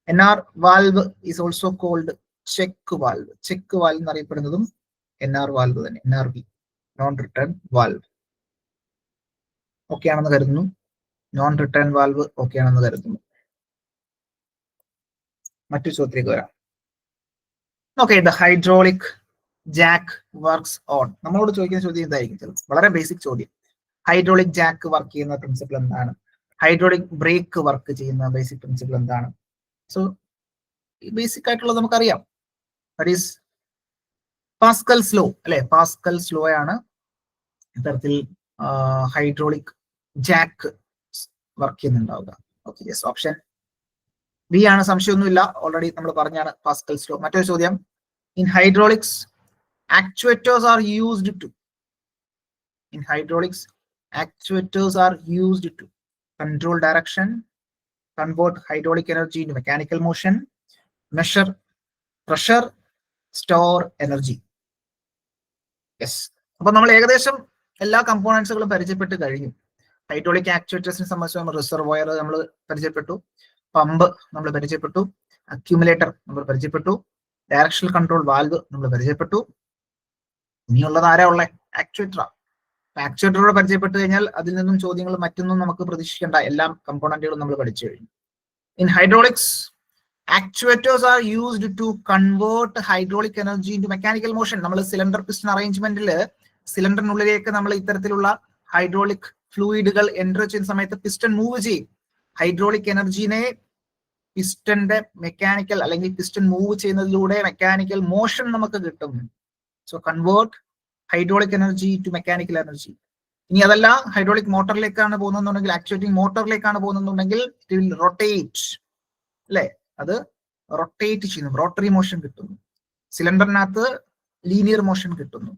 NR valve is also called check valve. Check valve എന്നറിയപ്പെടുന്നതും NR valve തന്നെ, NRV, non return valve. Okay ആണെന്ന് കരുതുന്നു. Non return valve okay ആണെന്ന് കരുതുന്നു. മറ്റൊരു ചോദ്യത്തിലേക്ക് വരാം. Okay, the hydraulic jack works on. നമ്മളോട് ചോദിക്കുന്ന ചോദ്യം ഇതായിരിക്കും, വളരെ ബേസിക് ചോദ്യം. ഹൈഡ്രോളിക് ജാക്ക് വർക്ക് ചെയ്യുന്ന പ്രിൻസിപ്പിൾ എന്താണ്? ഹൈഡ്രോളിക് ബ്രേക്ക് വർക്ക് ചെയ്യുന്ന ബേസിക് പ്രിൻസിപ്പിൾ എന്താണ്? സോ ബേസിക് ആയിട്ടുള്ളത് നമുക്കറിയാം. ദാറ്റ് ഈസ് പാസ്കൽസ് ലോ അല്ലെ? പാസ്കൽസ് ലോ ആണ് ഇത്തരത്തിൽ ഹൈഡ്രോളിക് ജാക്ക് വർക്ക് ചെയ്യുന്നുണ്ടാവുക. ഓക്കെ, യെസ്, ഓപ്ഷൻ ബി ആണ്, സംശയമൊന്നുമില്ല. ഓൾറെഡി നമ്മൾ പറഞ്ഞാണ് പാസ്കൽസ് ലോ. മറ്റൊരു ചോദ്യം, in hydraulics actuators are used to control direction, convert hydraulic energy into mechanical motion, measure pressure, store energy. Yes, അപ്പോൾ നമ്മൾ ഏകദേശം എല്ലാ കമ്പോണൻസുകളും പരിചയപ്പെട്ട് കഴിഞ്ഞു. ഹൈഡ്രോളിക് ആക്ച്വേറ്റേഴ്സിനെ സംബന്ധിച്ച് നമ്മൾ റിസർവോയർ നമ്മൾ പരിചയപ്പെട്ടു, പമ്പ് നമ്മൾ പരിചയപ്പെട്ടു, അക്യുമുലേറ്റർ നമ്മൾ പരിചയപ്പെട്ടു, ഡയറക്ഷണൽ കൺട്രോൾ വാൽവ് നമ്മൾ പരിചയപ്പെട്ടു. ഇനിയുള്ളത് ആരാ ഉള്ളത്? ആക്ച്വേറ്ററാ. ആക്ച്വേറ്ററോട് പരിചയപ്പെട്ട് കഴിഞ്ഞാൽ അതിൽ നിന്നും ചോദ്യങ്ങൾ മറ്റൊന്നും നമുക്ക് പ്രതീക്ഷിക്കേണ്ട, എല്ലാ കമ്പോണന്റുകളും നമ്മൾ പഠിച്ചു കഴിഞ്ഞു. In hydraulics actuators are used to convert hydraulic energy into mechanical motion. നമ്മൾ സിലിണ്ടർ പിസ്റ്റൺ അറേഞ്ച്മെന്റിൽ സിലിണ്ടറിനുള്ളിലേക്ക് നമ്മൾ ഇത്തരത്തിലുള്ള ഹൈഡ്രോളിക് ഫ്ലൂയിഡുകൾ എൻറ്റർ ചെയ്യുന്ന സമയത്ത് പിസ്റ്റൺ മൂവ് ചെയ്യും. ഹൈഡ്രോളിക് എനർജിനെ പിസ്റ്റന്റെ മെക്കാനിക്കൽ അല്ലെങ്കിൽ പിസ്റ്റൺ മൂവ് ചെയ്യുന്നതിലൂടെ മെക്കാനിക്കൽ മോഷൻ നമുക്ക് കിട്ടും. So convert hydraulic energy to mechanical energy. ഇനി അതല്ല ഹൈഡ്രോളിക് മോട്ടറിലേക്കാണ് പോകുന്നുണ്ടെങ്കിൽ, ആക്ച്വേറ്റിംഗ് മോട്ടറിലേക്കാണ് പോകുന്നുണ്ടെങ്കിൽ ഇറ്റ് വിൽ റൊട്ടേറ്റ് അല്ലെ? അത് റൊട്ടേറ്റ് ചെയ്യുന്നു, റോട്ടറി മോഷൻ കിട്ടുന്നു. സിലിണ്ടറിനകത്ത് ലീനിയർ മോഷൻ കിട്ടുന്നു.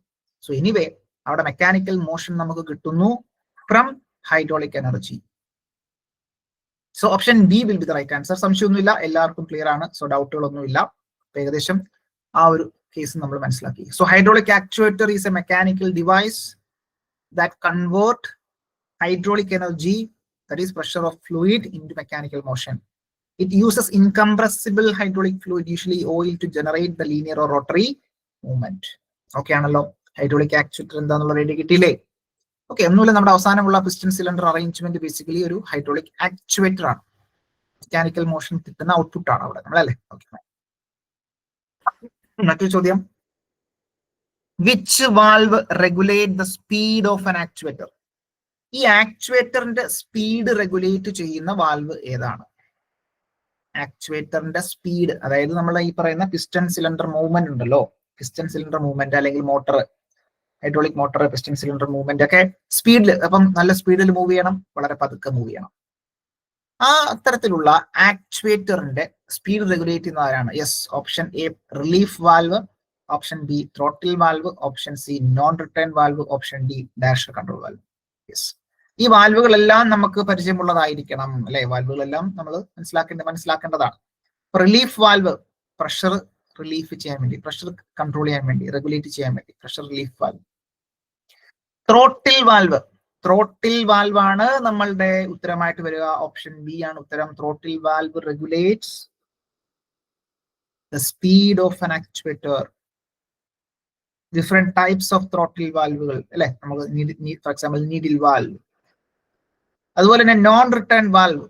സോ എനിവേ അവിടെ മെക്കാനിക്കൽ മോഷൻ നമുക്ക് കിട്ടുന്നു from hydraulic energy. So option B will be the right answer. സംശയമൊന്നുമില്ല, എല്ലാവർക്കും ക്ലിയർ ആണ്. സോ ഡൗട്ടുകളൊന്നുമില്ല. ഏകദേശം ആ ഒരു കേസ് നമ്മൾ മനസ്സിലാക്കി. So hydraulic actuator is a mechanical device that convert hydraulic energy, that is pressure of fluid, into mechanical motion. It uses incompressible hydraulic fluid, usually oil, to generate the linear or rotary movement. Okay ആണല്ലോ? Hydraulic actuator എന്താണെന്നുള്ള ready കിട്ടിയില്ലേ? Okay, ഒന്നുമില്ല, നമ്മുടെ അവസാനമുള്ള piston cylinder arrangement basically ഒരു hydraulic actuator ആണ്. Mechanical motion കിട്ടുന്ന output ആണ് അവിടെ നമ്മളല്ലേ? ഓക്കെ, മറ്റൊരു ചോദ്യം, which valve regulate the speed of an actuator? ഈ ആക്ച്വേറ്ററിന്റെ സ്പീഡ് റെഗുലേറ്റ് ചെയ്യുന്ന വാൽവ് ഏതാണ്? ആക്ച്വേറ്ററിന്റെ സ്പീഡ്, അതായത് നമ്മൾ ഈ പറയുന്ന പിസ്റ്റൺ സിലിണ്ടർ മൂവ്മെന്റ് ഉണ്ടല്ലോ, പിസ്റ്റൺ സിലിണ്ടർ മൂവ്മെന്റ് അല്ലെങ്കിൽ motor, hydraulic motor, piston cylinder movement ഒക്കെ സ്പീഡിൽ, അപ്പം നല്ല സ്പീഡിൽ മൂവ് ചെയ്യണം, വളരെ പതുക്കെ മൂവ് ചെയ്യണം. ആ അത്തരത്തിലുള്ള ആക്ച്വേറ്ററിന്റെ സ്പീഡ് റെഗുലേറ്റ് ചെയ്യുന്ന ആരാണ്? Yes, option A relief valve, option B throttle valve, option C non return valve, option D directional control valve. Yes, ഈ വാൽവുകളെല്ലാം നമുക്ക് പരിചയമുള്ളതായിരിക്കണം അല്ലെ? വാൽവുകളെല്ലാം നമ്മൾ മനസ്സിലാക്കേണ്ടതാണ്. റിലീഫ് വാൽവ് പ്രഷർ റിലീഫ് ചെയ്യാൻ വേണ്ടി, പ്രഷർ കൺട്രോൾ ചെയ്യാൻ വേണ്ടി, റെഗുലേറ്റ് ചെയ്യാൻ വേണ്ടി, pressure relief valve. Throttle valve ആണ് നമ്മളുടെ ഉത്തരമായിട്ട് വരിക. ഓപ്ഷൻ ബി ആണ് ഉത്തരം. Throttle valve regulates the speed of an actuator. Different types of throttle വാൽവുകൾ അല്ലെ? നമുക്ക് ഫോർ എക്സാമ്പിൾ നീഡിൽ വാൽവ്, അതുപോലെ തന്നെ നോൺ റിട്ടേൺ വാൽവ്,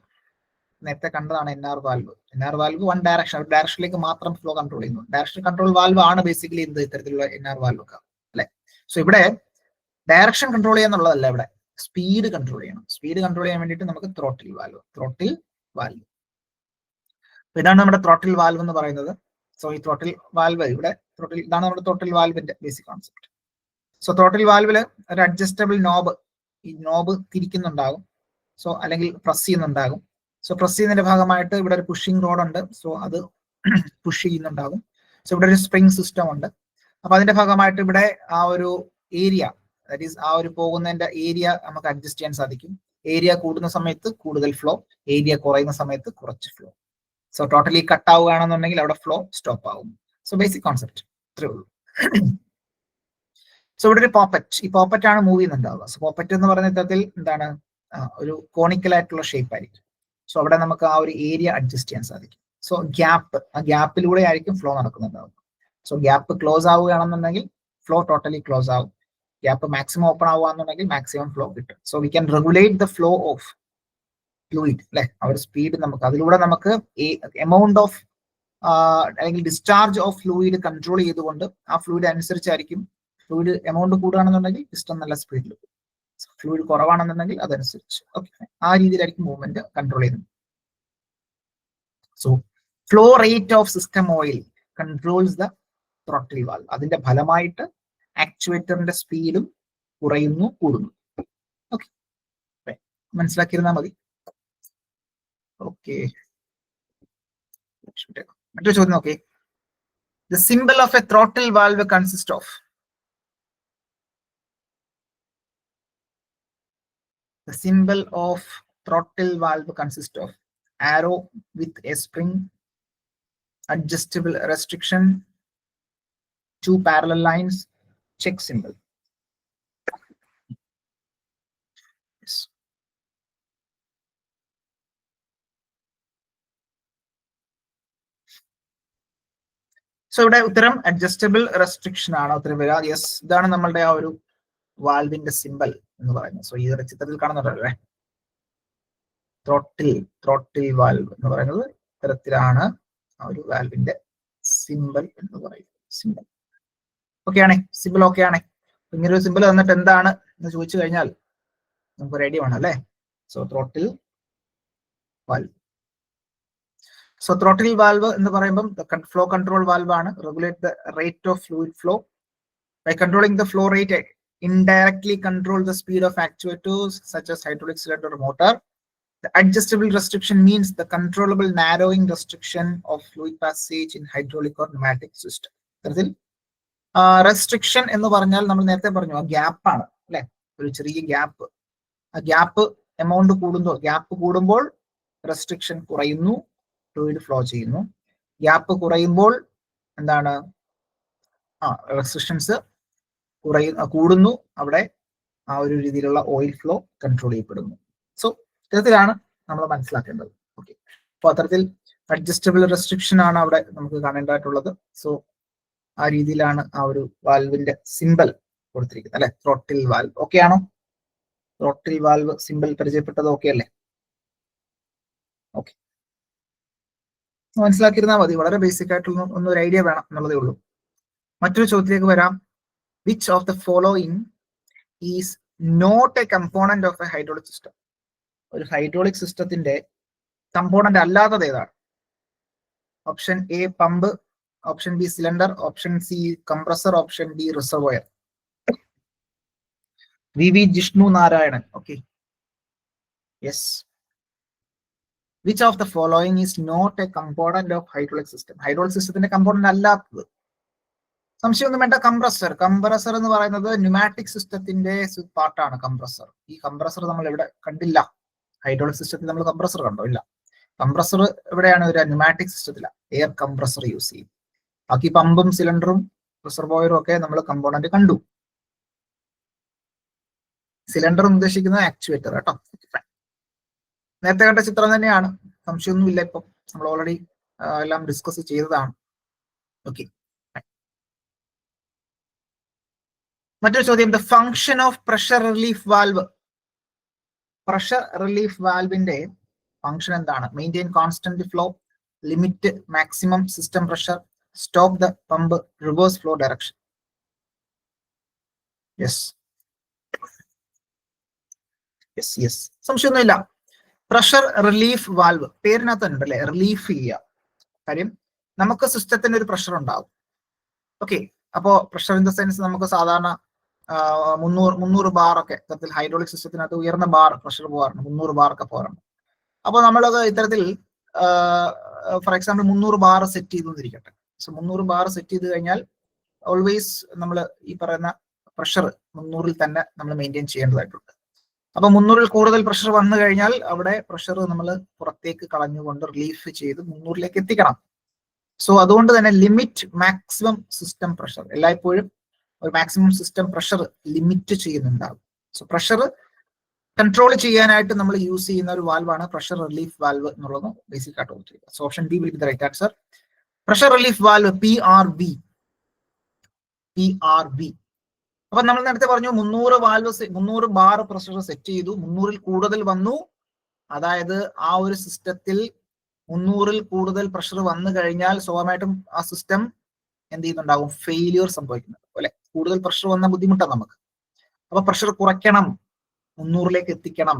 നേരത്തെ കണ്ടതാണ് NR valve. NR valve one direction, ഒരു ഡയറക്ഷനിലേക്ക് മാത്രം ഫ്ലോ കൺട്രോൾ ചെയ്യുന്നു. ഡയറക്ഷൻ കൺട്രോൾ വാൽവ് ആണ് ബേസിക്കലി എന്ത് ഇത്തരത്തിലുള്ള NR വാൽവ് ഒക്കെ അല്ലെ? സോ ഇവിടെ ഡയറക്ഷൻ കൺട്രോൾ ചെയ്യാന്നുള്ളതല്ല, ഇവിടെ സ്പീഡ് കൺട്രോൾ ചെയ്യണം. സ്പീഡ് കൺട്രോൾ ചെയ്യാൻ വേണ്ടിയിട്ട് നമുക്ക് ത്രോട്ടിൽ വാൽവ്. ഇതാണ് നമ്മുടെ ത്രോട്ടിൽ വാൽവ് എന്ന് പറയുന്നത്. സോ ഈ ത്രോട്ടിൽ വാൽവ് ഇവിടെ ഇതാണ് നമ്മുടെ ത്രോട്ടിൽ വാൽവിന്റെ ബേസിക് കോൺസെപ്റ്റ്. സോ ത്രോട്ടിൽ വാൽവില് ഒരു അഡ്ജസ്റ്റബിൾ നോബ് ഈ നോബ് തിരിക്കുന്നുണ്ടാകും. സോ അല്ലെങ്കിൽ പ്രസ് ചെയ്യുന്നുണ്ടാകും. സോ പ്രസ് ചെയ്യുന്നതിന്റെ ഭാഗമായിട്ട് ഇവിടെ ഒരു പുഷിംഗ് റോഡ് ഉണ്ട്. സോ അത് പുഷ് ചെയ്യുന്നുണ്ടാകും. സോ ഇവിടെ ഒരു സ്പ്രിംഗ് സിസ്റ്റം ഉണ്ട്. അപ്പൊ അതിന്റെ ഭാഗമായിട്ട് ഇവിടെ ആ ഒരു ഏരിയ, ദാറ്റ് ഈസ് ആ ഒരു പോകുന്നതിന്റെ ഏരിയ നമുക്ക് അഡ്ജസ്റ്റ് ചെയ്യാൻ സാധിക്കും. ഏരിയ കൂടുന്ന സമയത്ത് കൂടുതൽ ഫ്ലോ, ഏരിയ കുറയുന്ന സമയത്ത് കുറച്ച് ഫ്ലോ. സോ ടോട്ടലി കട്ട് ആവുകയാണെന്നുണ്ടെങ്കിൽ അവിടെ ഫ്ലോ സ്റ്റോപ്പ് ആവും. സോ ബേസിക് കോൺസെപ്റ്റ് ഇത്രേ ഉള്ളൂ. സോ ഇവിടെ ഒരു പോപ്പറ്റ്, ഈ പോപ്പറ്റ് ആണ് മൂവ് ചെയ്യുന്നുണ്ടാവുക. സോ പോപ്പറ്റ് എന്ന് പറയുന്ന തരത്തിൽ എന്താണ്, ഒരു കോണിക്കൽ ആയിട്ടുള്ള ഷേപ്പ് ആയിരിക്കും. സോ അവിടെ നമുക്ക് ആ ഒരു ഏരിയ അഡ്ജസ്റ്റ് ചെയ്യാൻ സാധിക്കും. സോ ഗ്യാപ്പ്, ആ ഗ്യാപ്പിലൂടെ ആയിരിക്കും ഫ്ലോ നടക്കുന്നുണ്ടാവുക. സോ ഗ്യാപ്പ് ക്ലോസ് ആവുകയാണെന്നുണ്ടെങ്കിൽ ഫ്ലോ ടോട്ടലി ക്ലോസ് ആവും. ഗ്യാപ്പ് മാക്സിമം ഓപ്പൺ ആവുകയാണെന്നുണ്ടെങ്കിൽ മാക്സിമം ഫ്ലോ കിട്ടും. So we can regulate the flow of fluid, അല്ലെ? ആ ഒരു സ്പീഡ് നമുക്ക് അതിലൂടെ നമുക്ക് എമൗണ്ട് ഓഫ് അല്ലെങ്കിൽ ഡിസ്ചാർജ് ഓഫ് ഫ്ലൂയിഡ് കൺട്രോൾ ചെയ്തുകൊണ്ട് ആ ഫ്ലൂയിഡ് അനുസരിച്ചായിരിക്കും. ഫ്ലൂയിഡ് എമൗണ്ട് കൂടുകയാണെന്നുണ്ടെങ്കിൽ പിസ്റ്റൺ നല്ല സ്പീഡിൽ പോകും. ഫ്ലൂയിഡ് കുറവാണെന്നുണ്ടെങ്കിൽ അതനുസരിച്ച് ആ രീതിയിലായിരിക്കും മൂവ്മെന്റ് കൺട്രോൾ ചെയ്യുന്നത്. So flow rate of system oil controls the throttle valve. അതിന്റെ ഫലമായിട്ട് ആക്ച്വേറ്ററിന്റെ സ്പീഡും കുറയുന്നു കൂടുന്നു. ഓക്കെ, മനസ്സിലാക്കിയിരുന്നാൽ മതി. ഓക്കെ, മറ്റൊരു ചോദ്യം നോക്കേ. The symbol of A throttle valve consist of. The symbol of throttle valve consists of arrow with a spring, adjustable restriction, 2 parallel lines, check symbol. Yes. So ഇവിടെ ഉത്തരം അഡ്ജസ്റ്റബിൾ റെസ്ട്രിക്ഷൻ ആണ് ഉത്തരം വരിക. Yes, ഇതാണ് നമ്മളുടെ ആ ഒരു വാൽവിന്റെ സിമ്പൽ എന്ന് പറയുന്നത്. സോ ഈ ചിത്രത്തിൽ കാണുന്നുണ്ടല്ലേ, ത്രോട്ടിൽ വാൽവ് എന്ന് പറയുന്നത് ഇത്തരത്തിലാണ് ആ ഒരു വാൽവിന്റെ സിമ്പൽ എന്ന് പറയുന്നത്. സിമ്പൽ ഓക്കെ ആണേ, സിമ്പൽ ഓക്കെ ആണേ. ഇങ്ങനെ ഒരു സിമ്പൽ തന്നിട്ട് എന്താണ് എന്ന് ചോദിച്ചു കഴിഞ്ഞാൽ നമുക്ക് ഒരു ഐഡിയ വേണം അല്ലേ. So throttle valve. So throttle valve എന്ന് പറയുമ്പോൾ ഫ്ലോ കൺട്രോൾ വാൽവ് ആണ്. Regulate the rate of fluid flow by controlling the flow rate. Indirectly control the speed of actuators such as hydraulic cylinder or motor. The adjustable restriction means the controllable narrowing restriction of fluid passage in hydraulic or pneumatic system. Restriction എന്ന് പറഞ്ഞാൽ നമ്മൾ നേരത്തെ പറഞ്ഞു ആ gap ആണ് അല്ലെ, ഒരു ചെറിയ ഗ്യാപ്പ്. ആ ഗ്യാപ്പ് എമൗണ്ട് കൂടുമ്പോൾ, ഗ്യാപ്പ് കൂടുമ്പോൾ റെസ്ട്രിക്ഷൻ കുറയുന്നു, ഫ്ലൂയിഡ് ഫ്ലോ ചെയ്യുന്നു. ഗ്യാപ്പ് കുറയുമ്പോൾ എന്താണ്, റെസ്ട്രിക്ഷൻസ് കൂടുന്നു, അവിടെ ആ ഒരു രീതിയിലുള്ള ഓയിൽ ഫ്ലോ കൺട്രോൾ ചെയ്യപ്പെടുന്നു. സോ ഇത്തരത്തിലാണ് നമ്മൾ മനസ്സിലാക്കേണ്ടത്. ഓക്കെ, അപ്പൊ അത്തരത്തിൽ അഡ്ജസ്റ്റബിൾ റെസ്ട്രിക്ഷൻ ആണ് അവിടെ നമുക്ക് കാണേണ്ടതായിട്ടുള്ളത്. സോ ആ രീതിയിലാണ് ആ ഒരു വാൽവിന്റെ സിമ്പൽ കൊടുത്തിരിക്കുന്നത് അല്ലെ, ത്രോട്ടിൽ വാൽവ്. ഓക്കെ ആണോ? ത്രോട്ടിൽ വാൽവ് സിമ്പൽ പരിചയപ്പെട്ടത് ഓക്കെ അല്ലേ? ഓക്കെ, മനസ്സിലാക്കിയിരുന്നാൽ മതി. വളരെ ബേസിക് ആയിട്ടുള്ള ഒന്നൊരു ഐഡിയ വേണം എന്നുള്ളതേ ഉള്ളൂ. മറ്റൊരു ചോദ്യത്തിലേക്ക് വരാം. Which of the following is not a component of a hydraulic system? ഒരു ഹൈഡ്രോളിക് സിസ്റ്റത്തിന്റെ കമ്പോണന്റ് അല്ലാത്തത് ഏതാണ്? Option A pump, option B cylinder, option C compressor, option D reservoir. V Jishnu Narayanan. Okay, yes. Which of the following is not a component of hydraulic system? Hydraulic സിസ്റ്റത്തിന്റെ component അല്ലാത്തത്. സംശയമൊന്നും വേണ്ട. Compressor എന്ന് പറയുന്നത് pneumatic സിസ്റ്റത്തിന്റെ പാർട്ടാണ് കംപ്രസർ. ഈ compressor നമ്മൾ ഇവിടെ കണ്ടില്ല. ഹൈഡ്രോളിക് സിസ്റ്റത്തിൽ നമ്മൾ കംപ്രസർ കണ്ടോ? ഇല്ല. കംപ്രസർ എവിടെയാണ്? ഒരു ന്യൂമാറ്റിക് സിസ്റ്റത്തിലാണ് എയർ കംപ്രസർ യൂസ് ചെയ്യും. ബാക്കി പമ്പും സിലിണ്ടറും റിസർവോയറും ഒക്കെ നമ്മൾ കമ്പോണന്റ് കണ്ടു. സിലിണ്ടർ ഉദ്ദേശിക്കുന്നത് ആക്ച്വേറ്റർ കേട്ടോ. നേരത്തെ കണ്ട ചിത്രം തന്നെയാണ്, സംശയമൊന്നുമില്ല. ഇപ്പം നമ്മൾ ഓൾറെഡി എല്ലാം ഡിസ്കസ് ചെയ്തതാണ്. ഓക്കെ, മറ്റൊരു ചോദ്യം. The function of pressure relief valve. Pressure relief വാൽവിന്റെ ഫങ്ഷൻ എന്താണ്? Maintain constant flow, limit maximum system pressure, stop the pump, reverse flow direction. Yes, സംശയമൊന്നുമില്ല. പ്രഷർ റിലീഫ് വാൽവ് പേരിനകത്ത് ഉണ്ട് അല്ലെ, റിലീഫ് ചെയ്യുക. കാര്യം നമുക്ക് സിസ്റ്റത്തിന് ഒരു പ്രഷർ ഉണ്ടാവും. ഓക്കെ, അപ്പോ പ്രഷർ ഇൻ ദ സെൻസ് നമുക്ക് സാധാരണ 300 ബാർ ഒക്കെ ഇത്തരത്തിൽ ഹൈഡ്രോളിക് സിസ്റ്റത്തിനകത്ത് ഉയർന്ന ബാർ പ്രഷർ പോകാറുണ്ട്, 300 ബാർ ഒക്കെ പോകാറുണ്ട്. അപ്പൊ നമ്മളത് ഇത്തരത്തിൽ ഫോർ എക്സാമ്പിൾ 300 ബാർ സെറ്റ് ചെയ്തിരിക്കട്ടെ. സോ 300 ബാർ സെറ്റ് ചെയ്ത് കഴിഞ്ഞാൽ ഓൾവേസ് നമ്മൾ ഈ പറയുന്ന പ്രഷർ 300-ൽ തന്നെ നമ്മൾ മെയിൻറ്റെയിൻ ചെയ്യേണ്ടതായിട്ടുണ്ട്. അപ്പൊ 300-ൽ കൂടുതൽ പ്രഷർ വന്നു കഴിഞ്ഞാൽ അവിടെ പ്രഷർ നമ്മൾ പുറത്തേക്ക് കളഞ്ഞുകൊണ്ട് റിലീഫ് ചെയ്ത് 300-ലേക്ക് എത്തിക്കണം. സോ അതുകൊണ്ട് തന്നെ ലിമിറ്റ് മാക്സിമം സിസ്റ്റം പ്രഷർ, എല്ലായ്പ്പോഴും ഒരു മാക്സിമം സിസ്റ്റം പ്രഷർ ലിമിറ്റ് ചെയ്യുന്നുണ്ടാകും. സോ പ്രഷർ കൺട്രോൾ ചെയ്യാനായിട്ട് നമ്മൾ യൂസ് ചെയ്യുന്ന ഒരു വാൽവാണ് പ്രഷർ റിലീഫ് വാൽവ് എന്നുള്ളത് ബേസിക് ആയിട്ട് ഓർത്തിരിക്കുക. So option B will be the right answer. Pressure relief valve PRV. അപ്പൊ നമ്മൾ നേരത്തെ പറഞ്ഞു 300 ബാർ പ്രഷർ സെറ്റ് ചെയ്തു, 300-ൽ കൂടുതൽ വന്നു, അതായത് ആ ഒരു സിസ്റ്റത്തിൽ 300-ൽ കൂടുതൽ പ്രഷർ വന്നു കഴിഞ്ഞാൽ സ്വാഭാവികമായിട്ടും ആ സിസ്റ്റം എന്ത് ചെയ്യുന്നുണ്ടാവും, ഫെയിലിയർ സംഭവിക്കുന്നത് അല്ലെ. കൂടുതൽ പ്രഷർ വന്ന ബുദ്ധിമുട്ടാണ് നമുക്ക്. അപ്പൊ പ്രഷർ കുറയ്ക്കണം, 300-ലേക്ക് എത്തിക്കണം.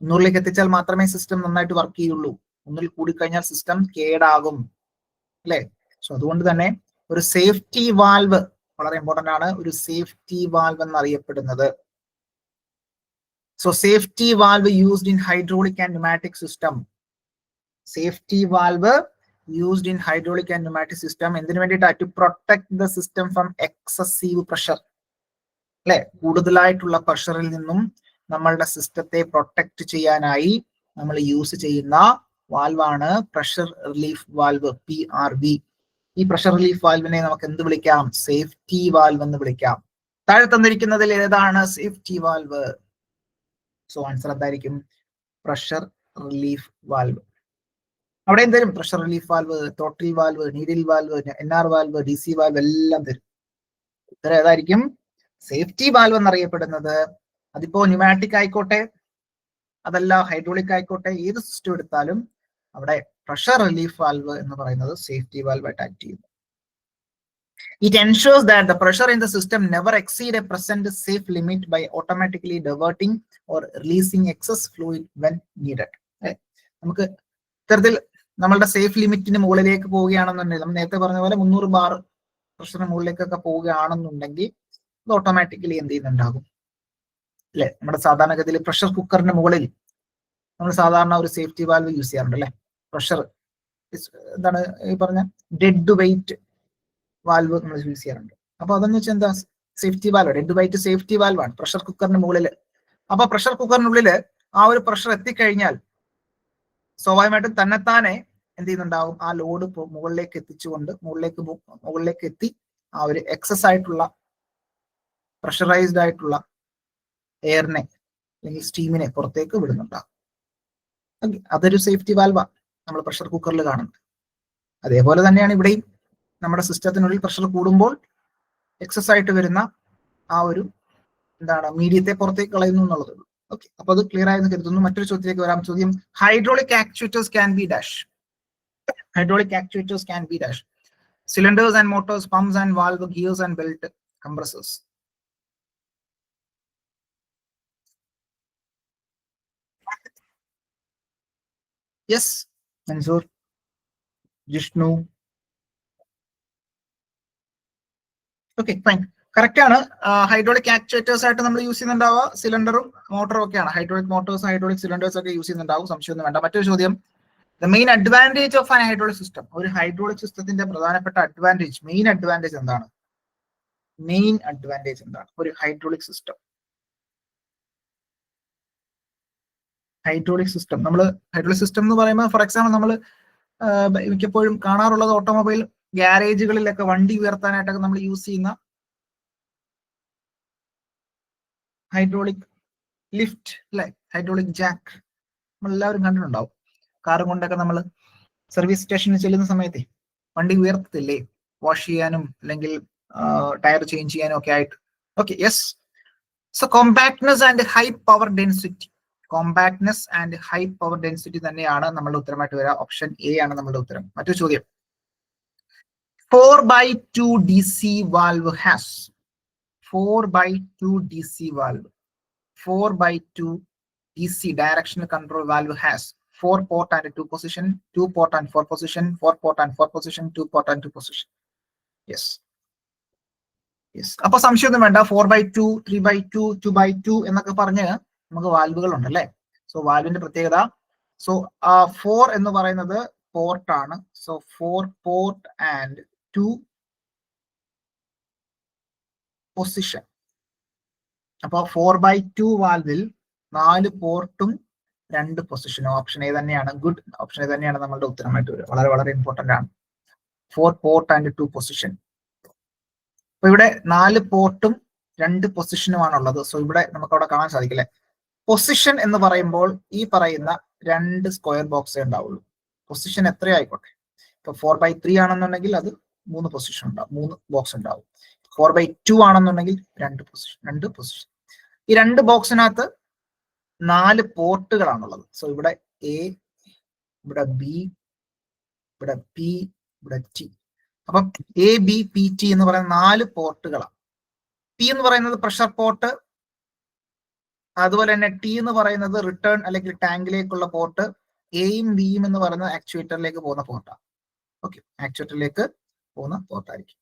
300-ലേക്ക് എത്തിച്ചാൽ മാത്രമേ സിസ്റ്റം നന്നായിട്ട് വർക്ക് ചെയ്യുള്ളൂ. 300-ൽ കൂടിക്കഴിഞ്ഞാൽ സിസ്റ്റം കേടാകും അല്ലെ. സോ അതുകൊണ്ട് തന്നെ ഒരു സേഫ്റ്റി വാൽവ് വളരെ ഇമ്പോർട്ടന്റ് ആണ്, ഒരു സേഫ്റ്റി വാൽവ് എന്നറിയപ്പെടുന്നത്. So safety valve used in hydraulic and pneumatic system. Safety valve used in hydraulic and pneumatic system എന്തിനു വേണ്ടിയിട്ടാണ്? To protect the system from excessive pressure അല്ലെ. കൂടുതലായിട്ടുള്ള പ്രഷറിൽ നിന്നും നമ്മളുടെ സിസ്റ്റത്തെ പ്രൊട്ടക്ട് ചെയ്യാനായി നമ്മൾ യൂസ് ചെയ്യുന്ന വാൽവാണ് പ്രഷർ റിലീഫ് വാൽവ് PRV. ഈ പ്രഷർ റിലീഫ് വാൽവിനെ നമുക്ക് എന്ത് വിളിക്കാം? സേഫ്റ്റി വാൽവ് എന്ന് വിളിക്കാം. താഴെ തന്നിരിക്കുന്നതിൽ ഏതാണ് സേഫ്റ്റി വാൽവ്? സോ ആൻസർ എന്തായിരിക്കും? Pressure relief valve. അവിടെ എന്തരും pressure relief valve, total valve, needle valve, NR valve, DC valve എല്ലാം തരും. ഉത്തരം ഏതായിരിക്കും? സേഫ്റ്റി വാൽവ് എന്നറിയപ്പെടുന്നത്. അതിപ്പോ ന്യൂമാറ്റിക് ആയിക്കോട്ടെ, അതല്ല ഹൈഡ്രോളിക് ആയിക്കോട്ടെ, ഏത് സിസ്റ്റം എടുത്താലും അവിടെ പ്രഷർ റിലീഫ് വാൽവ് എന്ന് പറയുന്നത് സേഫ്റ്റി വാൽവ് ആയിട്ട് ആക്ട് ചെയ്യുന്നു. It ensures that the pressure in the system never exceed a present safe limit by automatically diverting or releasing excess fluid when needed. നമുക്ക് ഇത്തരത്തിൽ നമ്മളുടെ സേഫ് ലിമിറ്റിന് മുകളിലേക്ക് പോവുകയാണെന്നുണ്ടെങ്കിൽ, നമ്മൾ നേരത്തെ പറഞ്ഞ പോലെ 300 ബാർ പ്രഷറിന് മുകളിലേക്കൊക്കെ പോവുകയാണെന്നുണ്ടെങ്കിൽ അത് ഓട്ടോമാറ്റിക്കലി എന്ത് ചെയ്യുന്നുണ്ടാകും അല്ലെ. നമ്മുടെ സാധാരണഗതിയിൽ പ്രഷർ കുക്കറിന്റെ മുകളിൽ നമ്മൾ സാധാരണ ഒരു സേഫ്റ്റി വാൽവ് യൂസ് ചെയ്യാറുണ്ട് അല്ലെ. പ്രഷർ എന്താണ് ഈ പറഞ്ഞ ഡെഡ് വെയിറ്റ് വാൽവ് നമ്മൾ യൂസ് ചെയ്യാറുണ്ട്. അപ്പൊ അതെന്ന് വെച്ചാൽ എന്താ? Safety valve, dead weight safety വാൽവാണ് പ്രഷർ കുക്കറിന് മുകളിൽ. അപ്പൊ പ്രഷർ കുക്കറിനുള്ളില് ആ ഒരു പ്രഷർ എത്തിക്കഴിഞ്ഞാൽ സ്വാഭാവികമായിട്ടും തന്നെത്താനെ എന്ത് ചെയ്യുന്നുണ്ടാവും? ആ ലോഡ് മുകളിലേക്ക് എത്തിച്ചുകൊണ്ട് മുകളിലേക്ക് എത്തി ആ ഒരു എക്സസ് ആയിട്ടുള്ള പ്രഷറൈസ്ഡ് ആയിട്ടുള്ള എയറിനെ അല്ലെങ്കിൽ സ്റ്റീമിനെ പുറത്തേക്ക് വിടുന്നുണ്ടാവും. അതൊരു സേഫ്റ്റി വാൽവാണ് നമ്മൾ പ്രഷർ കുക്കറിൽ കാണുന്നത്. അതേപോലെ തന്നെയാണ് ഇവിടെയും നമ്മുടെ സിസ്റ്റത്തിനുള്ളിൽ പ്രഷർ കൂടുമ്പോൾ എക്സസ് ആയിട്ട് വരുന്ന ആ ഒരു എന്താണ് മീഡിയത്തെ പുറത്തേക്ക് കളയുന്നു എന്നുള്ളത്. ഓക്കെ, അപ്പൊ അത് ക്ലിയർ ആയെന്ന് കരുതുന്നു. മറ്റൊരു ചോദ്യത്തിലേക്ക് വരാം. ചോദ്യം hydraulic actuators can be dash. Hydraulic actuators can be dash. Cylinders and motors, pumps and valve, gears and belt, compressors. Yes Mansoor, Jishnu. Okay fine, correct ആണ്. ഹൈഡ്രോളിക് ആക്ച്വേറ്റേഴ്സ് ആയിട്ട് നമ്മൾ യൂസ് ചെയ്യുന്നുണ്ടാവുക സിലിണ്ടറും മോട്ടറും ഒക്കെയാണ്. ഹൈഡ്രോളിക് മോട്ടോഴ്സും ഹൈഡ്രോളിക് സിലിണ്ടേഴ്സ് ഒക്കെ യൂസ് ചെയ്യുന്നുണ്ടാവും, സംശയമൊന്നും വേണ്ട. മറ്റൊരു ചോദ്യം, the main advantage of an hydraulic system. ഒരു ഹൈഡ്രോളിക് സിസ്റ്റത്തിന്റെ പ്രധാനപ്പെട്ട അഡ്വാൻറ്റേജ്, മെയിൻ അഡ്വാൻറ്റേജ് എന്താണ്? മെയിൻ അഡ്വാൻറ്റേജ് എന്താണ് ഒരു ഹൈഡ്രോളിക് സിസ്റ്റം? ഹൈഡ്രോളിക് സിസ്റ്റം, നമ്മൾ ഹൈഡ്രോളിക് സിസ്റ്റം എന്ന് പറയുമ്പോൾ ഫോർ എക്സാമ്പിൾ നമ്മൾ മിക്കപ്പോഴും കാണാറുള്ളത് ഓട്ടോമൊബൈൽ ഗ്യാരേജുകളിലൊക്കെ വണ്ടി ഉയർത്താനായിട്ടൊക്കെ നമ്മൾ യൂസ് ചെയ്യുന്ന ഹൈഡ്രോളിക് ലിഫ്റ്റ് അല്ലെ, ഹൈഡ്രോളിക് ജാക്ക് നമ്മളെല്ലാവരും കണ്ടിട്ടുണ്ടാവും. കാറും കൊണ്ടൊക്കെ നമ്മൾ സർവീസ് സ്റ്റേഷനിൽ ചെല്ലുന്ന സമയത്തെ വണ്ടി ഉയർത്തത്തില്ലേ, വാഷ് ചെയ്യാനും അല്ലെങ്കിൽ ടയർ ചേഞ്ച് ചെയ്യാനും ഒക്കെ ആയിട്ട്. Okay, yes. So compactness and high power density, compactness and high power density തന്നെയാണ് നമ്മളുടെ ഉത്തരമായിട്ട് വരിക. ഓപ്ഷൻ എ ആണ് നമ്മളുടെ ഉത്തരം. മറ്റൊരു ചോദ്യം, 4x2 DC valve has 4x2 DC valve, 4x2 DC directional control valve has 4 port and 2 position, 2 port and 4 position, 4 port and 4 position, 2 port and 2 position. Yes. Yes. അപ്പൊ സംശയമൊന്നും വേണ്ട. 4/2, 3/2, 2/2 എന്നൊക്കെ പറഞ്ഞ് നമുക്ക് വാൽവുകൾ ഉണ്ടല്ലേ. സോ വാൽവിന്റെ പ്രത്യേകത, സോ 4 എന്ന് പറയുന്നത് പോർട്ട് ആണ്. So 4 port and 2 position. അപ്പൊ 4/2 വാൽവിൽ 4 പോർട്ടും 2 പൊസിഷനും. ഓപ്ഷൻ എ തന്നെയാണ് ഗുഡ്. ഓപ്ഷൻ എ തന്നെയാണ് നമ്മളുടെ ഉത്തരമായിട്ട് വരിക. വളരെ വളരെ ഇമ്പോർട്ടന്റ് ആണ്. 4 പോർട്ട് ആൻഡ് 2 പൊസിഷൻ. അപ്പൊ ഇവിടെ 4 പോർട്ടും 2 പൊസിഷനുമാണുള്ളത്. സോ ഇവിടെ നമുക്ക് അവിടെ കാണാൻ സാധിക്കില്ലേ, പൊസിഷൻ എന്ന് പറയുമ്പോൾ ഈ പറയുന്ന 2 സ്ക്വയർ ബോക്സേ ഉണ്ടാവുള്ളൂ. പൊസിഷൻ എത്രയായിക്കോട്ടെ. ഇപ്പൊ 4/3 ആണെന്നുണ്ടെങ്കിൽ അത് 3 പൊസിഷൻ ഉണ്ടാവും, 3 ബോക്സ് ഉണ്ടാവും. 4/2 ആണെന്നുണ്ടെങ്കിൽ 2 പൊസിഷൻ. ഈ 2 ബോക്സിനകത്ത് 4 പോർട്ടുകളാണുള്ളത്. സോ ഇവിടെ എ, ഇവിടെ ബി, ഇവിടെ പി, ഇവിടെ ടി. അപ്പം എ ബി പി ടി എന്ന് പറയുന്ന 4 പോർട്ടുകളാണ്. പി എന്ന് പറയുന്നത് പ്രഷർ പോർട്ട്, അതുപോലെ തന്നെ ടി എന്ന് പറയുന്നത് റിട്ടേൺ അല്ലെങ്കിൽ ടാങ്കിലേക്കുള്ള പോർട്ട്, എയും ബിയും എന്ന് പറയുന്നത് ആക്ച്വേറ്ററിലേക്ക് പോകുന്ന പോർട്ടാണ്. ഓക്കെ, ആക്ച്വേറ്ററിലേക്ക് പോകുന്ന പോർട്ടായിരിക്കും.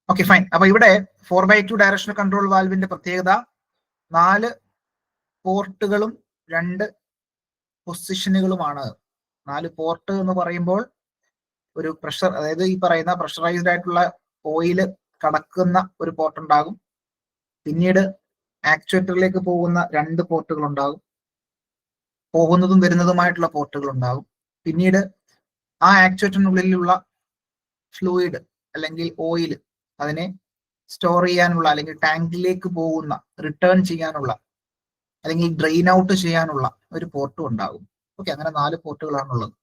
Okay fine. അപ്പൊ ഇവിടെ 4/2 ഡയറക്ഷണൽ കൺട്രോൾ വാൽവിന്റെ പ്രത്യേകത 4 പോർട്ടുകളും 2 പൊസിഷനുകളുമാണ്. 4 പോർട്ട് എന്ന് പറയുമ്പോൾ ഒരു പ്രഷർ, അതായത് ഈ പറയുന്ന പ്രഷറൈസ്ഡ് ആയിട്ടുള്ള ഓയിൽ കടക്കുന്ന ഒരു പോർട്ട് ഉണ്ടാകും. പിന്നീട് ആക്ച്വേറ്ററിലേക്ക് പോകുന്ന 2 പോർട്ടുകൾ ഉണ്ടാകും. പോകുന്നതും വരുന്നതുമായിട്ടുള്ള പോർട്ടുകൾ ഉണ്ടാകും. പിന്നീട് ആ ആക്ച്വേറ്ററിനുള്ളിലുള്ള ഫ്ലൂയിഡ് അല്ലെങ്കിൽ ഓയിൽ അതിനെ സ്റ്റോർ ചെയ്യാനുള്ള അല്ലെങ്കിൽ ടാങ്കിലേക്ക് പോകുന്ന, റിട്ടേൺ ചെയ്യാനുള്ള അല്ലെങ്കിൽ ഡ്രെയിൻ ഔട്ട് ചെയ്യാനുള്ള ഒരു പോർട്ടും ഉണ്ടാകും. ഓക്കെ, അങ്ങനെ 4 പോർട്ടുകളാണുള്ളത്.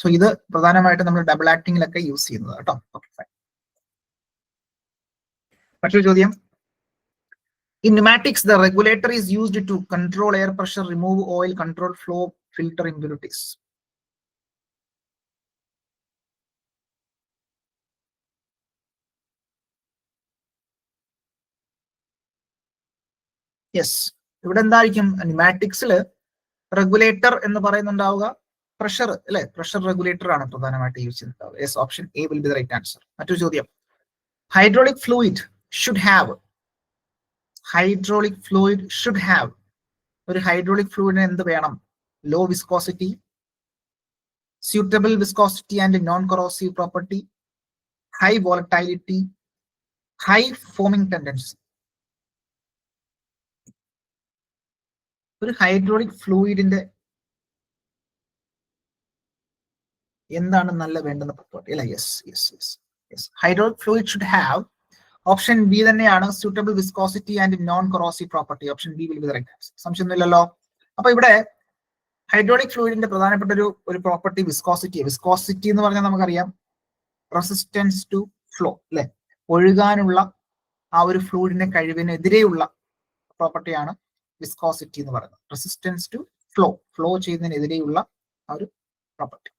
സോ ഇത് പ്രധാനമായിട്ട് നമ്മൾ ഡബിൾ ആക്ടിങ്ങിലൊക്കെ യൂസ് ചെയ്യുന്നത് കേട്ടോ. Okay fine. മറ്റൊരു ചോദ്യം. In pneumatics, the regulator is used to control air pressure, remove oil, control flow, filter impurities. Yes. ഇവിടെ എന്തായിരിക്കും ന്യൂമാറ്റിക്സിൽ റെഗുലേറ്റർ എന്ന് പറയുന്നുണ്ടാവുക പ്രഷർ അല്ലെ, പ്രഷർ റെഗുലേറ്റർ ആണ് പ്രധാനമായിട്ട് യൂസ് ചെയ്യുന്നുണ്ടാവുക. Yes, option A will be the right answer. മറ്റൊരു ചോദ്യം. ഹൈഡ്രോളിക് ഫ്ലൂയിഡ് ഷുഡ് ഹാവ് ഒരു ഹൈഡ്രോളിക് ഫ്ലൂയിഡിന് എന്ത് വേണം? Low viscosity, suitable viscosity and non-corrosive property, high volatility, high foaming tendency. ഒരു ഹൈഡ്രോളിക് ഫ്ലൂയിഡിന്റെ എന്താണ് നല്ല വേണ്ടുന്ന പ്രോപ്പർട്ടി അല്ലെ? Yes. Hydraulic fluid should have, option B തന്നെയാണ്, suitable viscosity and non-corrosive property. Option B will be the right answer. സംശയമൊന്നുമില്ലല്ലോ. അപ്പൊ ഇവിടെ ഹൈഡ്രോളിക് ഫ്ലൂയിഡിന്റെ പ്രധാനപ്പെട്ട ഒരു പ്രോപ്പർട്ടി വിസ്കോസിറ്റി എന്ന് പറഞ്ഞാൽ നമുക്കറിയാം റെസിസ്റ്റൻസ് ടു ഫ്ലോ അല്ലെ, ഒഴുകാനുള്ള ആ ഒരു ഫ്ലൂയിഡിന്റെ കഴിവിനെതിരെയുള്ള പ്രോപ്പർട്ടിയാണ് വിസ്കോസിറ്റി എന്ന് പറയുന്നത്. റെസിസ്റ്റൻസ് ടു ഫ്ലോ ചെയ്യുന്നതിനെതിരെയുള്ള ആ ഒരു property.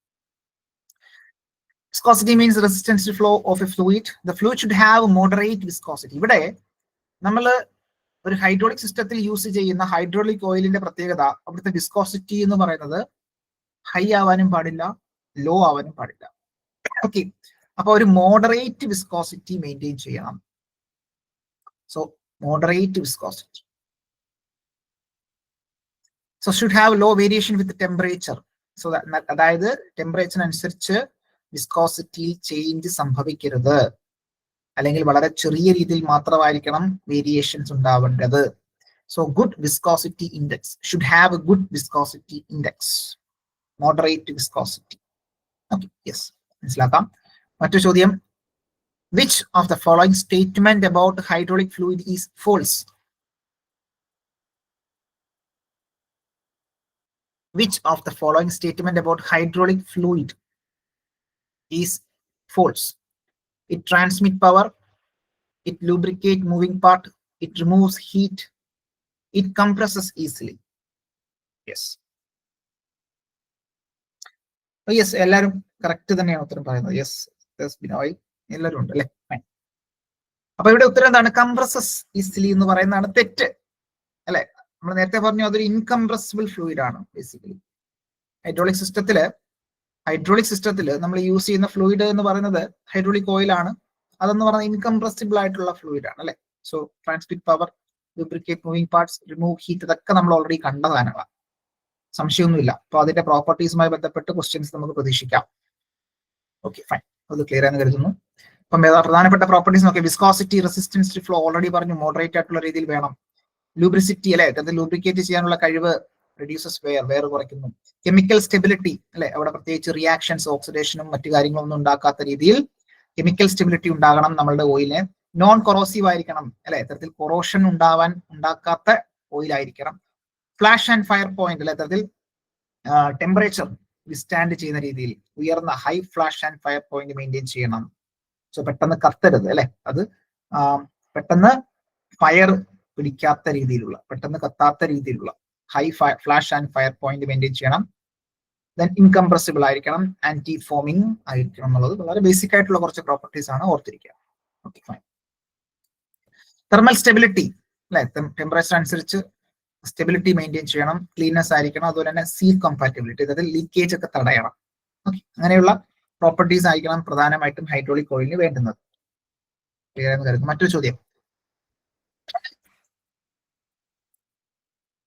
Viscosity means resistance to flow of a fluid. The fluid should have moderate viscosity. ഇവിടെ നമ്മൾ ഒരു ഹൈഡ്രോളിക് സിസ്റ്റത്തിൽ യൂസ് ചെയ്യുന്ന ഹൈഡ്രോളിക് ഓയിലിന്റെ പ്രത്യേകത, അവിടുത്തെ വിസ്കോസിറ്റി എന്ന് പറയുന്നത് ഹൈ ആവാനും പാടില്ല, ലോ ആവാനും പാടില്ല. ഓക്കെ, അപ്പൊ ഒരു മോഡറേറ്റ് വിസ്കോസിറ്റി മെയിൻറ്റെയിൻ ചെയ്യണം. So moderate viscosity. So should have low variation with temperature. So അതായത് ടെമ്പറേച്ചറിനനുസരിച്ച് വിസ്കോസിറ്റിയിൽ ചേഞ്ച് സംഭവിക്കരുത്, അല്ലെങ്കിൽ വളരെ ചെറിയ രീതിയിൽ മാത്രമായിരിക്കണം വേരിയേഷൻസ് ഉണ്ടാവേണ്ടത്. So good viscosity index, should have a good viscosity index, moderate viscosity. Okay, yes, മനസ്സിലാക്കാം. മറ്റൊരു ചോദ്യം. Which of the following statement about hydraulic fluid is false? Which of the following statement about hydraulic fluid is false? It transmits power, it lubricates moving part, it removes heat, it compresses easily. Yes. Oh yes, എല്ലാവരും correct തന്നെയാണ് ഉത്തരം പറയുന്നത്. Yes, Binoy എല്ലാവരും ഉണ്ട് അല്ലെ. അപ്പൊ ഇവിടെ ഉത്തരം എന്താണ്? കംപ്രസസ് ഈസിലി എന്ന് പറയുന്നതാണ് തെറ്റ് അല്ലെ. നമ്മൾ നേരത്തെ പറഞ്ഞു അതൊരു ഇൻകംപ്രസിബിൾ ഫ്ലൂയിഡ് ആണ്. ബേസിക്കലി ഹൈഡ്രോളിക് സിസ്റ്റത്തില് നമ്മൾ യൂസ് ചെയ്യുന്ന ഫ്ലൂയിഡ് എന്ന് പറയുന്നത് ഹൈഡ്രോളിക് ഓയിൽ ആണ്. അതെന്ന് പറഞ്ഞാൽ ഇൻകംപ്രസിബിൾ ആയിട്ടുള്ള ഫ്ലൂയിഡ് ആണ് അല്ലെ. So transmit power, lubricate moving parts, remove heat, ഇതൊക്കെ നമ്മൾ ഓൾറെഡി കണ്ട സാധനങ്ങളാണ്, സംശയമൊന്നുമില്ല. അപ്പൊ അതിന്റെ പ്രോപ്പർട്ടീസുമായി ബന്ധപ്പെട്ട് ക്വസ്റ്റ്യൻസ് നമുക്ക് പ്രതീക്ഷിക്കാം. ഓക്കെ ഫൈൻ, അത് ക്ലിയർ ആണെന്ന് കരുതുന്നു. അപ്പം പ്രധാനപ്പെട്ട പ്രോപ്പർട്ടീസ് നോക്കി. Viscosity, resistance to flow already പറഞ്ഞു, മോഡറേറ്റ് ആയിട്ടുള്ള രീതിയിൽ വേണം. ലൂബ്രിസിറ്റി അല്ലെ, അത് ലൂബ്രിക്കേറ്റ് ചെയ്യാനുള്ള കഴിവ്, റെഡ്യൂസസ് വെയർ കുറയ്ക്കുന്നു. കെമിക്കൽ സ്റ്റെബിലിറ്റി അല്ലെ, അവിടെ പ്രത്യേകിച്ച് റിയാക്ഷൻസ്, ഓക്സിഡേഷനും മറ്റു കാര്യങ്ങളൊന്നും ഉണ്ടാക്കാത്ത രീതിയിൽ കെമിക്കൽ സ്റ്റെബിലിറ്റി ഉണ്ടാകണം നമ്മളുടെ ഓയിലിന്. നോൺ കൊറോസീവ് ആയിരിക്കണം അല്ലെ, ഇത്തരത്തിൽ കൊറോഷൻ ഉണ്ടാക്കാത്ത ഓയിൽ ആയിരിക്കണം. ഫ്ലാഷ് ആൻഡ് ഫയർ പോയിന്റ് അല്ലെ, ഇത്തരത്തിൽ ടെമ്പറേച്ചർ വിസ്റ്റാൻഡ് ചെയ്യുന്ന രീതിയിൽ ഉയർന്ന high flash and fire point maintain ചെയ്യണം. സോ പെട്ടെന്ന് കത്തരുത് അല്ലെ, അത് പെട്ടെന്ന് ഫയർ പിടിക്കാത്ത രീതിയിലുള്ള, പെട്ടെന്ന് കത്താത്ത രീതിയിലുള്ള high flash and fire point maintain ചെയ്യണം. ദെൻ ഇൻകംപ്രസിബിൾ ആയിരിക്കണം, ആന്റി ഫോമിംഗ് ആയിരിക്കണം എന്നുള്ളത് വളരെ ബേസിക് ആയിട്ടുള്ള കുറച്ച് പ്രോപ്പർട്ടീസ് ആണ്, ഓർത്തിരിക്കുക. Okay fine. തെർമൽ സ്റ്റെബിലിറ്റി അല്ലെ, ടെമ്പറേച്ചർ അനുസരിച്ച് സ്റ്റെബിലിറ്റി മെയിൻറ്റെയിൻ ചെയ്യണം, ക്ലീൻനെസ് ആയിരിക്കണം, അതുപോലെ തന്നെ സീൽ കമ്പാറ്റബിലിറ്റി, അതായത് ലീക്കേജ് ഒക്കെ തടയണം. ഓക്കെ, അങ്ങനെയുള്ള പ്രോപ്പർട്ടീസ് ആയിരിക്കണം പ്രധാനമായിട്ടും ഹൈഡ്രോളിക് ഓയിലിന് വേണ്ടുന്നത്. ക്ലിയർ എന്ന് കരുതുന്നു. മറ്റൊരു ചോദ്യം,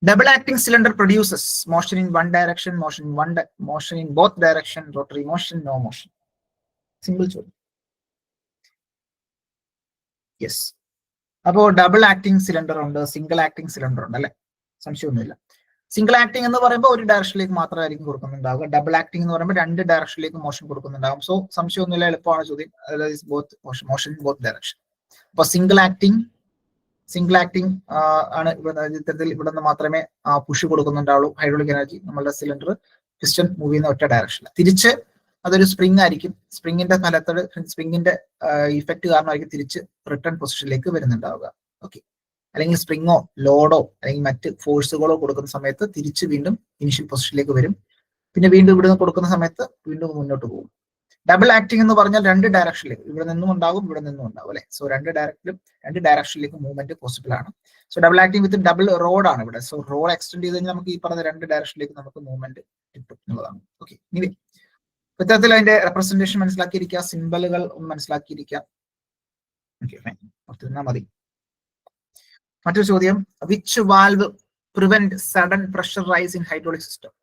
double acting cylinder produces motion in one direction, motion in both direction, rotary motion, no motion. Simple ചോദ്യം. യെസ്, അപ്പോ ഡബിൾ ആക്ടിങ് സിലിണ്ടർ ഉണ്ട്, സിംഗിൾ ആക്ടിങ് സിലിണ്ടർ ഉണ്ട് അല്ലെ, സംശയമൊന്നുമില്ല. സിംഗിൾ ആക്ടിങ് എന്ന് പറയുമ്പോൾ ഒരു ഡയറക്ഷനിലേക്ക് മാത്രമായിരിക്കും കൊടുക്കുന്നുണ്ടാവുക. ഡബിൾ ആക്ടിങ് എന്ന് പറയുമ്പോൾ രണ്ട് ഡയറക്ഷനിലേക്ക് മോഷൻ കൊടുക്കുന്നുണ്ടാകും. സോ സംശയമൊന്നുമില്ല, എളുപ്പമാണ് ചോദ്യം. Motion in both direction. അപ്പൊ സിംഗിൾ ആക്ടിങ് ആണ് ഇത്തരത്തിൽ ഇവിടെ നിന്ന് മാത്രമേ പുഷ് കൊടുക്കുന്നുണ്ടാവുള്ളൂ ഹൈഡ്രോളിക് എനർജി. നമ്മളുടെ സിലിണ്ടർ പിസ്റ്റൺ മൂവ് ചെയ്യുന്ന ഒറ്റ ഡയറക്ഷനിൽ. തിരിച്ച് അതൊരു സ്പ്രിംഗ് ആയിരിക്കും, സ്പ്രിങ്ങിന്റെ ഫലത്തോട് സ്പ്രിങ്ങിന്റെ ഇഫക്റ്റ് കാരണമായിരിക്കും തിരിച്ച് റിട്ടേൺ പൊസിഷനിലേക്ക് വരുന്നുണ്ടാവുക. ഓക്കെ, അല്ലെങ്കിൽ സ്പ്രിങ്ങോ ലോഡോ അല്ലെങ്കിൽ മറ്റ് ഫോഴ്സുകളോ കൊടുക്കുന്ന സമയത്ത് തിരിച്ച് വീണ്ടും ഇനിഷ്യൽ പൊസിഷനിലേക്ക് വരും. പിന്നെ വീണ്ടും ഇവിടുന്ന് കൊടുക്കുന്ന സമയത്ത് വീണ്ടും മുന്നോട്ട് പോകും. ഡബിൾ ആക്ടിങ് എന്ന് പറഞ്ഞാൽ രണ്ട് ഡയറക്ഷനിലേക്ക്, ഇവിടെ നിന്നും ഉണ്ടാകും ഇവിടെ നിന്നും ഉണ്ടാവും അല്ലെ. സോ രണ്ട് ഡയറക്ഷനിലേക്ക് മൂവ്മെന്റ് പോസിബിൾ ആണ്. So double acting with double road ആണ് ഇവിടെ. സോ റോഡ് എക്സ്റ്റെൻഡ് ചെയ്ത് കഴിഞ്ഞാൽ നമുക്ക് ഈ പറഞ്ഞ രണ്ട് ഡയറക്ഷനിലേക്ക് നമുക്ക് മൂവ്മെന്റ് കിട്ടും എന്നുള്ളതാണ്. ഓക്കെ, ഇനി ഇത്തരത്തിൽ അതിന്റെ റെപ്രസെന്റേഷൻ മനസ്സിലാക്കിയിരിക്കുക, സിംബലുകൾ ഒന്ന് മനസ്സിലാക്കിയിരിക്കുക. ഓക്കെ ഫൈൻ, ഓർത്തിരുന്നാൽ മതി. മറ്റൊരു ചോദ്യം, which valve prevent sudden pressure rise in hydraulic system?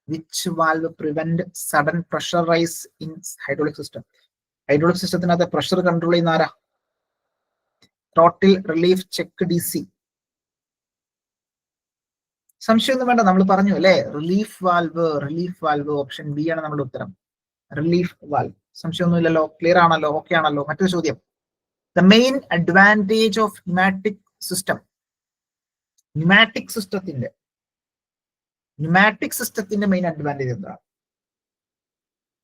Which valve prevent sudden pressure rise in hydraulic system? Hydraulic സിസ്റ്റത്തിനകത്ത് പ്രഷർ കൺട്രോൾ ചെയ്യുന്ന ആരാ? Total relief check DC. സംശയമൊന്നും വേണ്ട, നമ്മൾ പറഞ്ഞു അല്ലെ, റിലീഫ് വാൽവ് ഓപ്ഷൻ ബി ആണ് നമ്മുടെ ഉത്തരം. റിലീഫ് വാൽവ്, സംശയമൊന്നുമില്ലല്ലോ, ക്ലിയർ ആണല്ലോ, ഓക്കെ ആണല്ലോ. മറ്റൊരു ചോദ്യം, the main advantage of pneumatic സിസ്റ്റത്തിന്റെ മെയിൻ അഡ്വാൻറ്റേജ് എന്താണ്?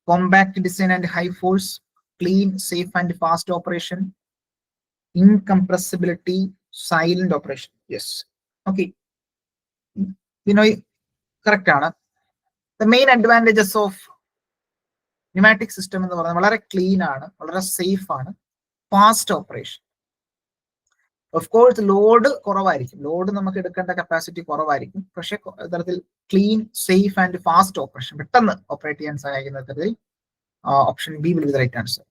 Compact design and high force, clean, safe and fast operation, incompressibility, silent operation. Yes, okay, Binoy correct ആണ്. The main advantages of pneumatic system എന്ന് പറയുന്നത് വളരെ ക്ലീൻ ആണ്, വളരെ സേഫ് ആണ്, fast operation. Of course load കുറവായിരിക്കും, load നമുക്ക് എടുക്കേണ്ട കപ്പാസിറ്റി കുറവായിരിക്കും, പക്ഷെ തരത്തിൽ clean, safe and fast operation, പെട്ടെന്ന് ഓപ്പറേറ്റ് ചെയ്യാൻ സഹായിക്കുന്ന തരത്തിൽ option B will be the right answer.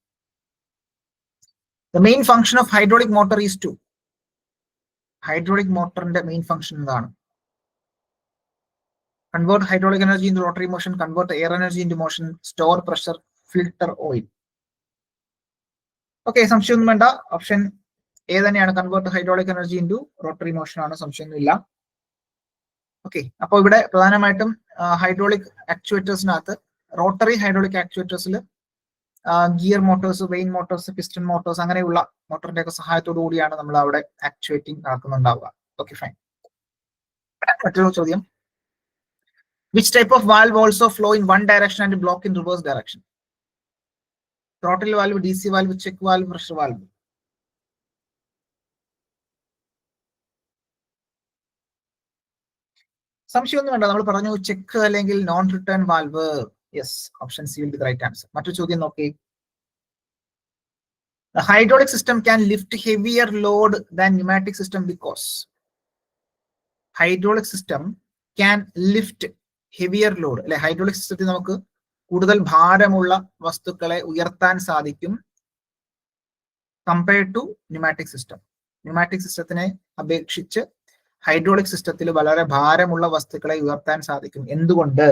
The main function of hydraulic motor is to, hydraulic മോട്ടറിന്റെ മെയിൻ ഫംഗ്ഷൻ എന്താണ്? Convert hydraulic energy into rotary motion, convert air energy into motion, store pressure, filter oil. Okay, സംശയമൊന്നും വേണ്ട, option A തന്നെയാണ്, convert hydraulic energy into rotary motion ആണ്, സംശയമൊന്നുമില്ല. Okay, അപ്പോൾ ഇവിടെ പ്രധാനമായിട്ടും ഹൈഡ്രോളിക് ആക്ച്വേറ്റേഴ്സിനകത്ത്, റോട്ടറി ഹൈഡ്രോളിക് ആക്ച്വേറ്റേഴ്സിൽ gear motors, vane motors, piston Motors, അങ്ങനെയുള്ള മോട്ടറിന്റെ ഒക്കെ സഹായത്തോടു കൂടിയാണ് നമ്മൾ അവിടെ ആക്ച്വേറ്റിംഗ് നടക്കുന്നുണ്ടാവുക. Okay fine. മറ്റൊരു ചോദ്യം, which type of valve also flow in one direction and block in reverse direction? Throttle valve, DC valve, check valve, pressure valve. സംശയമൊന്നും വേണ്ട, നമ്മൾ പറഞ്ഞു ചെക്ക് അല്ലെങ്കിൽ non return valve. Yes, option C will be the right answer. മറ്റൊരു ചോദ്യം നോക്കി, the hydraulic system can lift heavier load than pneumatic system because hydraulic system can lift heavier load അല്ലെ. Hydraulic സിസ്റ്റത്തിൽ നമുക്ക് കൂടുതൽ ഭാരമുള്ള വസ്തുക്കളെ ഉയർത്താൻ സാധിക്കും compared to pneumatic system. Pneumatic സിസ്റ്റത്തിനെ അപേക്ഷിച്ച് ഹൈഡ്രോളിക് സിസ്റ്റത്തിൽ വളരെ ഭാരമുള്ള വസ്തുക്കളെ ഉയർത്താൻ സാധിക്കും. എന്തുകൊണ്ട്?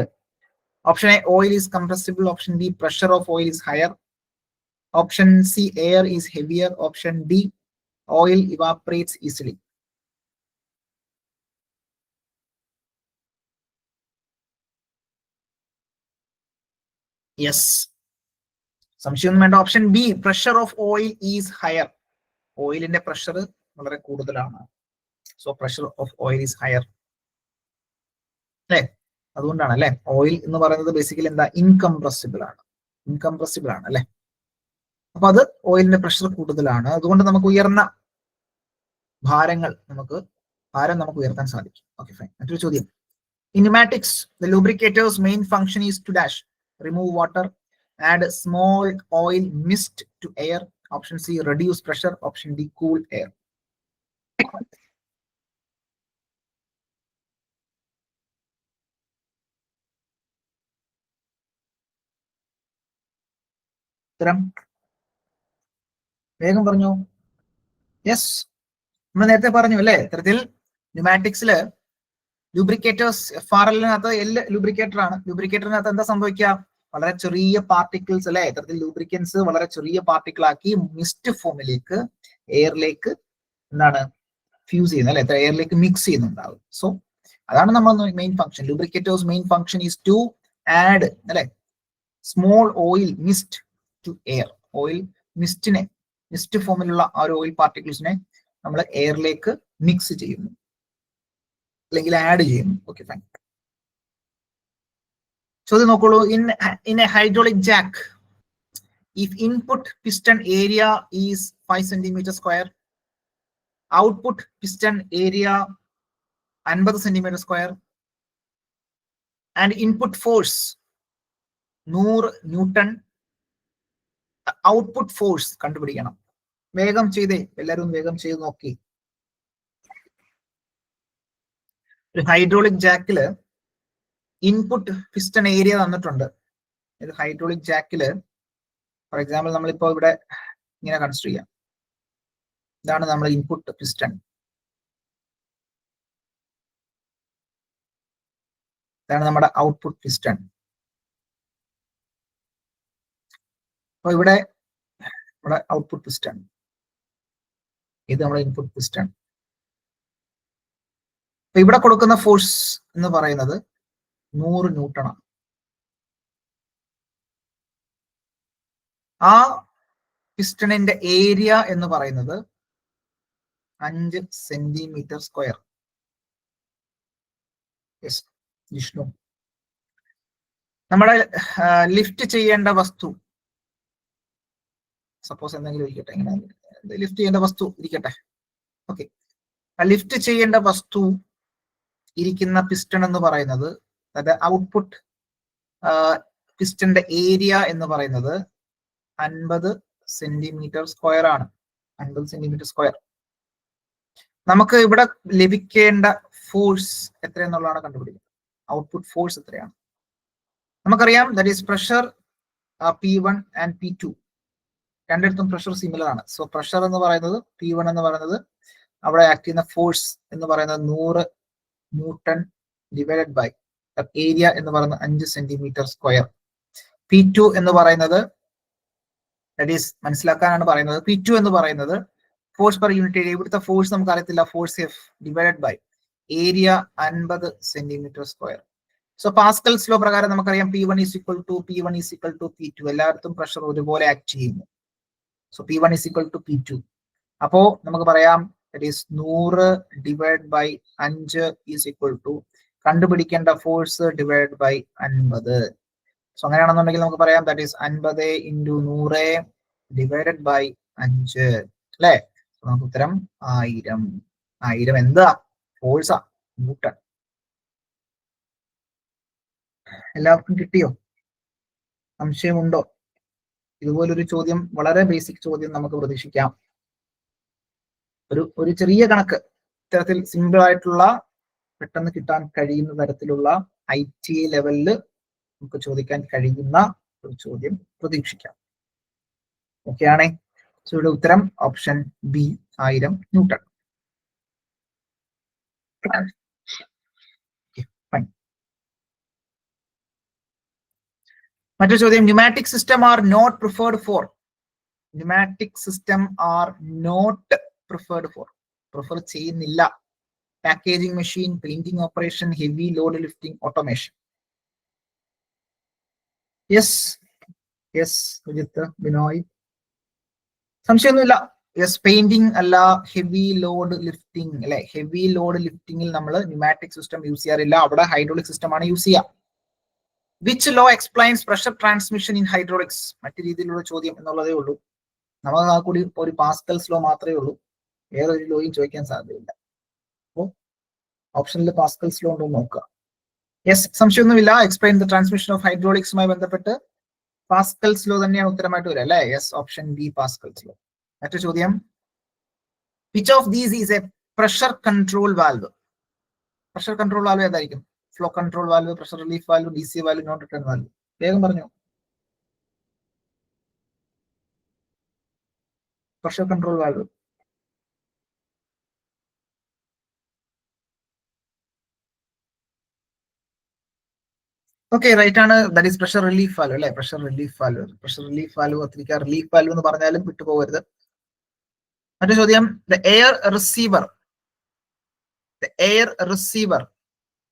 Option A, oil is compressible. Option B, pressure of oil is higher. Option C, air is heavier. Option D, oil evaporates easily. Yes, സംശയമൊന്നും വേണ്ട. Option B, pressure of oil is higher. ഓയിലിന്റെ പ്രഷർ വളരെ കൂടുതലാണ്. So pressure of oil is higher അല്ലെ? അതുകൊണ്ടാണ് അല്ലെ oil എന്ന് പറയുന്നത് ബേസിക്കലി എന്താ, ഇൻകംപ്രസിബിൾ ആണ്. ഇൻകംപ്രസിബിൾ ആണ് അല്ലെ? അപ്പൊ അത് ഓയിലിന്റെ പ്രഷർ കൂടുതലാണ്. അതുകൊണ്ട് നമുക്ക് ഉയർന്ന ഭാരം നമുക്ക് ഉയർത്താൻ സാധിക്കും. Okay, fine. മറ്റൊരു ചോദ്യം. In pneumatics, the lubricator's main function is to dash, remove water, add small oil mist to air. Option C, reduce pressure. Option D, cool air. ഉത്തരം വേഗം പറഞ്ഞു. യെസ്, നമ്മൾ നേരത്തെ പറഞ്ഞു അല്ലെ, ഇത്തരത്തിൽ ന്യൂമാറ്റിക്സില് ലൂബ്രിക്കേറ്റേഴ്സ്, FRL-നകത്ത് L ലൂബ്രിക്കേറ്റർ ആണ്. ലൂബ്രിക്കേറ്ററിനകത്ത് എന്താ സംഭവിക്കുക? വളരെ ചെറിയ പാർട്ടിക്കിൾസ് അല്ലെ, ഇത്തരത്തിൽ ലൂബ്രിക്കൻസ് വളരെ ചെറിയ പാർട്ടിക്കിൾ ആക്കി മിസ്റ്റ് ഫോമിലേക്ക്, എയറിലേക്ക് എന്താണ് ഫ്യൂസ് ചെയ്യുന്നത് അല്ലെ, എയറിലേക്ക് മിക്സ് ചെയ്യുന്നുണ്ടാവും. സോ അതാണ് നമ്മൾ main function. Lubricators main function is to add അല്ലെ small oil mist to air. Oil മിസ്റ്റിനെ, മിസ്റ്റ് ഫോമിലുള്ള ആ ഒരു ഓയിൽ പാർട്ടിക്കിൾസിനെ നമ്മൾ എയറിലേക്ക് മിക്സ് ചെയ്യുന്നു അല്ലെങ്കിൽ ആഡ് ചെയ്യുന്നു. Okay, fine. ചോദ്യം നോക്കോളൂ. In a hydraulic jack, if input piston area is 5 centimeter square, output piston area 50 centimeter square, and input force 100 newton, output force കണ്ടുപിടിക്കണം. വേഗം ചെയ്തേ, എല്ലാവരും വേഗം ചെയ്ത് നോക്കി. ഒരു ഹൈഡ്രോളിക് ജാക്കില് ഇൻപുട്ട് പിസ്റ്റൺ ഏരിയ തന്നിട്ടുണ്ട്. ഇത് ഹൈഡ്രോളിക് ജാക്കില് ഫോർ എക്സാമ്പിൾ നമ്മളിപ്പോ ഇവിടെ ഇങ്ങനെ കൺസിഡർ ചെയ്യാം. ഇതാണ് നമ്മുടെ ഇൻപുട്ട് പിസ്റ്റൺ, ഇതാണ് നമ്മുടെ ഔട്ട്പുട്ട് പിസ്റ്റൺ. അപ്പൊ ഇവിടെ നമ്മുടെ ഔട്ട്പുട്ട് പിസ്റ്റൺ, ഇത് നമ്മുടെ ഇൻപുട്ട് പിസ്റ്റൺ. അപ്പൊ ഇവിടെ കൊടുക്കുന്ന ഫോഴ്സ് എന്ന് പറയുന്നത് 100 ന്യൂട്ടണാണ്. ആ പിസ്റ്റണിന്റെ ഏരിയ എന്ന് പറയുന്നത് 5 centimeter square. യെസ്, വിഷ്ണു. നമ്മുടെ ലിഫ്റ്റ് ചെയ്യേണ്ട വസ്തു, സപ്പോസ് എന്തെങ്കിലും ഇരിക്കട്ടെ, ഇങ്ങനെ ലിഫ്റ്റ് ചെയ്യേണ്ട വസ്തു ഇരിക്കട്ടെ. ഓക്കെ, ആ ലിഫ്റ്റ് ചെയ്യേണ്ട വസ്തു ഇരിക്കുന്ന പിസ്റ്റൺ എന്ന് പറയുന്നത്, അതായത് ഔട്ട്പുട്ട് പിസ്റ്റന്റെ ഏരിയ എന്ന് പറയുന്നത് 50 centimeter square ആണ്. 50 centimeter square. നമുക്ക് ഇവിടെ ലഭിക്കേണ്ട ഫോഴ്സ് എത്രയെന്നുള്ളതാണ് കണ്ടുപിടിക്കുന്നത്. ഔട്ട്പുട്ട് ഫോഴ്സ് എത്രയാണ് നമുക്കറിയാം. That is pressure P1 and P2. രണ്ടിടത്തും പ്രഷർ സിമിലർ ആണ്. സോ പ്രഷർ എന്ന് പറയുന്നത് P1 എന്ന് പറയുന്നത് അവിടെ ആക്ട് ചെയ്യുന്ന ഫോഴ്സ് എന്ന് പറയുന്നത് 100 ന്യൂട്ടൺ ഡിവൈഡഡ് ബൈ ഏരിയ എന്ന് പറയുന്നത് 5 centimeter square. P2 എന്ന് പറയുന്നത് ദാറ്റ് ഈസ് മനസ്സിലാക്കാനാണ് പറയുന്നത്. P2 എന്ന് പറയുന്നത് ഫോഴ്സ് പെർ യൂണിറ്റ് ഏരിയ. ഇവിടുത്തെ ഫോഴ്സ് നമുക്ക് അറിയത്തില്ല. Force F divided by area 50 centimeter square. So Pascal's law പ്രകാരം നമുക്കറിയാം P1 is equal to P2. എല്ലായിടത്തും പ്രഷർ ഒരുപോലെ ആക്ട് ചെയ്യുന്നു. So P1 is equal to P2. അപ്പോ നമുക്ക് പറയാം that is 100 divide by 5 is equal to കണ്ടുപിടിക്കേണ്ട ഫോഴ്സ് ഡിവൈഡ് ബൈ 50. സോ അങ്ങനെയാണെന്നുണ്ടെങ്കിൽ നമുക്ക് പറയാം that is 50 into 100 divided by 5 അല്ലെ? നമുക്ക് ഉത്തരം 1000. 1000 എന്താ? ഫോഴ്സാ, ന്യൂട്ടൺ. എല്ലാവർക്കും കിട്ടിയോ? സംശയമുണ്ടോ? ഇതുപോലൊരു ചോദ്യം, വളരെ ബേസിക് ചോദ്യം നമുക്ക് പ്രതീക്ഷിക്കാം. ഒരു ചെറിയ കണക്ക്, ഇത്തരത്തിൽ സിമ്പിൾ ആയിട്ടുള്ള പെട്ടെന്ന് കിട്ടാൻ കഴിയുന്ന തരത്തിലുള്ള ITA ലെവലില് നമുക്ക് ചോദിക്കാൻ കഴിയുന്ന ഒരു ചോദ്യം പ്രതീക്ഷിക്കാം. ഓക്കെ ആണേ. സോ ഇവിടെ ഉത്തരം ഓപ്ഷൻ ബി 1000 ന്യൂട്ടൺ. മറ്റൊരു ചോദ്യം, pneumatic system are not preferred for. Pneumatic system are not preferred for, prefer ചെയ്യുന്നില്ല. Packaging machine, painting operation, heavy load lifting, automation. Yes yes Sujith, Binoy, സംശയമൊന്നുമില്ല. യെസ്, പെയിന്റിംഗ് അല്ല, ഹെവി ലോഡ് ലിഫ്റ്റിംഗ് അല്ലെ. Heavy load ലിഫ്റ്റിംഗിൽ നമ്മൾ pneumatic system use ചെയ്യാറില്ല, അവിടെ hydraulic system ആണ് use ചെയ്യുക. Which law explains pressure transmission in hydraulics? മറ്റു രീതിയിലുള്ള ചോദ്യം എന്നുള്ളതേ ഉള്ളൂ. നമുക്ക് ആ കൂടി ഒരു പാസ്കൽസ് ലോ മാത്രമേ ഉള്ളൂ, ഏതൊരു ലോയും ചോദിക്കാൻ സാധ്യതയില്ല. അപ്പോൾ ഓപ്ഷനിൽ പാസ്കൽസ് ലോ ഉണ്ടോ നോക്കുക. യെസ്, സംശയമൊന്നുമില്ല. എക്സ്പ്ലെയിൻ ദ ട്രാൻസ്മിഷൻ ഓഫ് ഹൈഡ്രോളിക്സുമായി ബന്ധപ്പെട്ട് പാസ്കൽസ് ലോ തന്നെയാണ് ഉത്തരമായിട്ട് വരിക അല്ലെ. Yes, option B Pascal's law. മറ്റു ചോദ്യം, which of these is a pressure control valve? Pressure control valve ഏതായിരിക്കും? Flow control valve, pressure relief valve, DC valve, non return valve? വേഗം പറഞ്ഞു. Pressure control valve. Okay, right ആണ്. That is pressure relief valve അല്ലെ. Pressure relief valve, pressure relief valve ഒത്തിരിക്ക relief valve എന്ന് പറഞ്ഞാലും വിട്ടുപോകരുത്. മറ്റു ചോദ്യം, the air receiver, the air receiver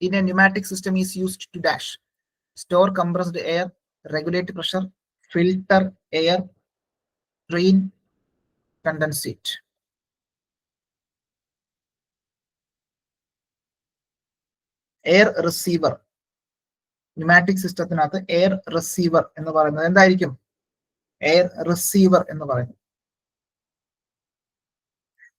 in a pneumatic system is used to dash: store compressed air, regulate pressure, filter air, drain, condensate. Air receiver, pneumatic സിസ്റ്റത്തിനകത്ത് air receiver എന്ന് പറയുന്നത് എന്തായിരിക്കും? Air receiver എന്ന് പറയുന്നത്.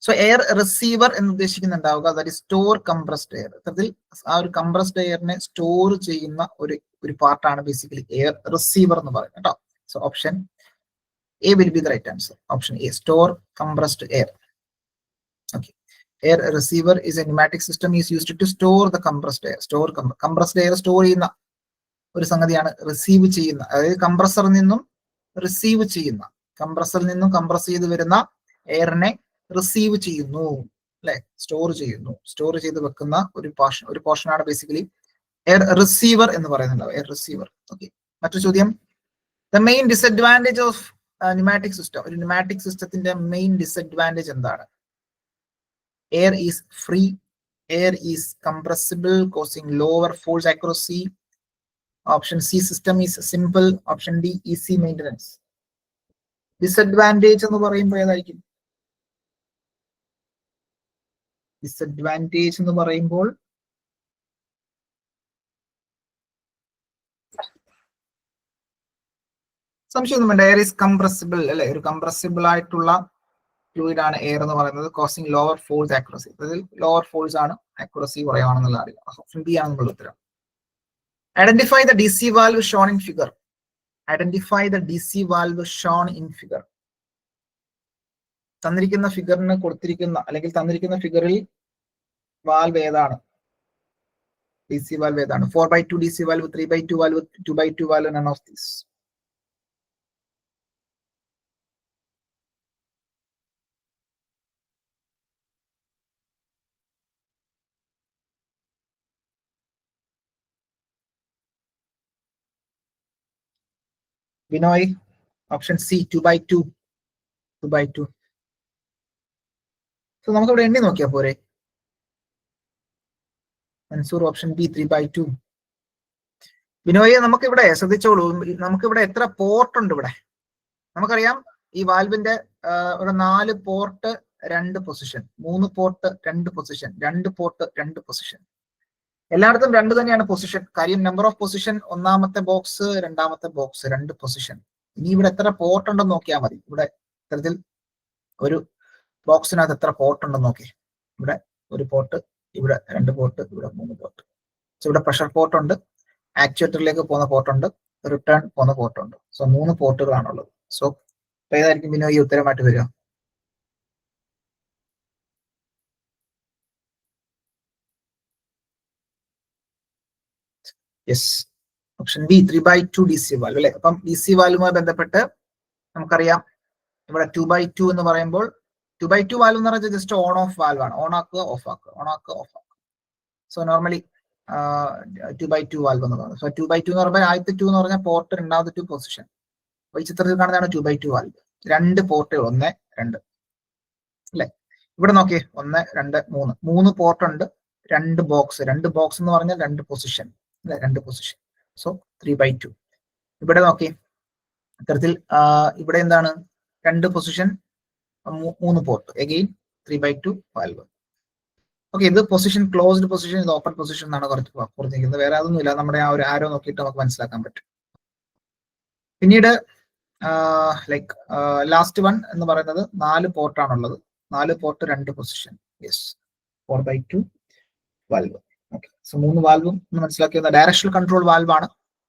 സോ എയർ റിസീവർ എന്ന് ഉദ്ദേശിക്കുന്നുണ്ടാവുക that is store compressed air. അത്തരത്തിൽ ആ ഒരു കംപ്രസ്ഡ് എയറിനെ സ്റ്റോർ ചെയ്യുന്ന ഒരു പാർട്ടാണ് ബേസിക്കലി എയർ റിസീവർ എന്ന് പറയുന്നത് കേട്ടോ. So option A will be the right answer. Option A, store compressed air. Okay, air receiver is a pneumatic system is used to store the compressed air. Store compressed air store ചെയ്യുന്ന ഒരു സംഗതിയാണ് receive ചെയ്യുന്ന, അതായത് കംപ്രസറിൽ നിന്നും receive ചെയ്യുന്ന, കംപ്രസറിൽ നിന്നും compress ചെയ്ത് വരുന്ന എയറിനെ റിസീവ് ചെയ്യുന്നു അല്ലെ, സ്റ്റോർ ചെയ്യുന്നു, സ്റ്റോർ ചെയ്ത് വെക്കുന്ന ഒരു പോർഷനാണ് ബേസിക്കലി എയർ റിസീവർ എന്ന് പറയുന്നുണ്ടാവും. Air receiver. ഓക്കെ, മറ്റു ചോദ്യം, the main disadvantage of pneumatic system. ഒരു ന്യൂമാറ്റിക് സിസ്റ്റത്തിന്റെ മെയിൻ ഡിസഡ്വാൻറ്റേജ് എന്താണ്? Air is free, air is compressible causing lower force accuracy. Option C, system is simple. Option D, easy maintenance. Disadvantage എന്ന് പറയുമ്പോൾ ഏതായിരിക്കും? Disadvantage എന്ന് പറയുമ്പോൾ സംശയമൊന്നും വേണ്ട. എയർ ഈസ് കംപ്രസിബിൾ അല്ലെ, ഒരു കംപ്രസിബിൾ ആയിട്ടുള്ള ഫ്ലൂയിഡ് ആണ് എയർ എന്ന് പറയുന്നത്. കോസിംഗ് ലോവർ ഫോഴ്സ് ആക്യുറസി, അതിൽ ലോവർ ഫോഴ്സ് ആണ്, ആക്യുറസി കുറവാണെന്നുള്ള അറിയാം. ഓപ്ഷൻ ഡി ആണ് നിങ്ങളുടെ ഉത്തരം. Identify the DC valve shown in figure. Identify the DC valve shown in figure. തന്നിരിക്കുന്ന ഫിഗറിന് കൊടുത്തിരിക്കുന്ന അല്ലെങ്കിൽ തന്നിരിക്കുന്ന ഫിഗറിൽ വാൽവ് ഏതാണ്? DC വാൽവ് ഏതാണ്? 4/2 DC valve, 3/2 valve, 2/2 valve, none of these. Binoy, option C, 2/2. 2/2. So നമുക്ക് ഇവിടെ എണ്ണി നോക്കിയാ പോരെ? Mansoor, option B, 3/2. ബിനോയ്, നമുക്കിവിടെ ശ്രദ്ധിച്ചോളൂ, നമുക്കിവിടെ എത്ര പോർട്ട് ഉണ്ട് ഇവിടെ? നമുക്കറിയാം ഈ വാൽവിന്റെ ഒരു 4 port 2 position, 3 port 2 position, 2 port 2 position. എല്ലായിടത്തും 2 തന്നെയാണ് പൊസിഷൻ. കാര്യം നമ്പർ ഓഫ് പൊസിഷൻ, ഒന്നാമത്തെ ബോക്സ്, രണ്ടാമത്തെ ബോക്സ്, 2 പൊസിഷൻ. ഇനി ഇവിടെ എത്ര പോർട്ട് ഉണ്ടെന്ന് നോക്കിയാൽ മതി. ഇവിടെ ഇത്തരത്തിൽ ഒരു ബോക്സിനകത്ത് എത്ര പോർട്ട് ഉണ്ടെന്ന് നോക്കി. ഇവിടെ ഒരു പോർട്ട്, ഇവിടെ 2 പോർട്ട്, ഇവിടെ 3 പോർട്ട്. സോ ഇവിടെ പ്രഷർ പോർട്ട് ഉണ്ട്, ആക്ച്വേറ്ററിലേക്ക് പോകുന്ന പോർട്ട് ഉണ്ട്, റിട്ടേൺ പോകുന്ന പോർട്ട് ഉണ്ട്. സോ 3 പോർട്ടുകളാണുള്ളത്. സോ ഏതായിരിക്കും പിന്നെ ഈ ഉത്തരമായിട്ട് വരിക? Yes, option B 3/2 DC valve അല്ലെ. അപ്പം DC വാൽവുമായി ബന്ധപ്പെട്ട് നമുക്കറിയാം ഇവിടെ 2/2 എന്ന് പറയുമ്പോൾ 2/2 വാൽവ് എന്ന് പറഞ്ഞാൽ ജസ്റ്റ് ഓൺ ഓഫ് വാൽവ് ആണ്. ഓൺ ആക്കുക, ഓഫ് ആക്കുക, ഓൺ ആക്കുക, ഓഫ് ആക്കുക. സോ നോർമലി 2/2 വാൽവ് എന്ന് പറയുന്നത്. സോ 2/2 എന്ന് പറയുമ്പോൾ ആദ്യത്തെ 2 എന്ന് പറഞ്ഞാൽ പോർട്ട്, രണ്ടാമത്തെ 2 പൊസിഷൻ. അപ്പൊ ഈ ചിത്രത്തിൽ കാണുന്നതാണ് 2/2 വാൽവ്. 2 പോർട്ടുകൾ, 1, 2 അല്ലെ. ഇവിടെ നോക്കിയേ 1, 2, 3 3 പോർട്ട് ഉണ്ട്, 2 ബോക്സ്. 2 ബോക്സ് എന്ന് പറഞ്ഞാൽ 2 പൊസിഷൻ അല്ലെ, 2 പൊസിഷൻ. സോ 3/2. ഇവിടെ നോക്കി ഇത്തരത്തിൽ ഇവിടെ എന്താണ് 2 position, 3 port, again 3/2 valve. Okay, ഇത് പൊസിഷൻ ക്ലോസ്ഡ് പൊസിഷൻ, ഇത് ഓപ്പൺ പൊസിഷൻ എന്നാണ് പറഞ്ഞിരിക്കുന്നത്. വേറെ അതൊന്നുമില്ല, നമ്മുടെ ആ ഒരു ആരോ നോക്കിയിട്ട് നമുക്ക് മനസ്സിലാക്കാൻ പറ്റും. പിന്നീട് ലൈക്ക് ലാസ്റ്റ് വൺ എന്ന് പറയുന്നത് 4 പോർട്ടാണുള്ളത്. 4 port, 2 position. Yes, 4/2 valve. Okay, so 3 വാൽവും മനസ്സിലാക്കിയത് ഡയറക്ഷണൽ കൺട്രോൾ വാൽവ് ആണ്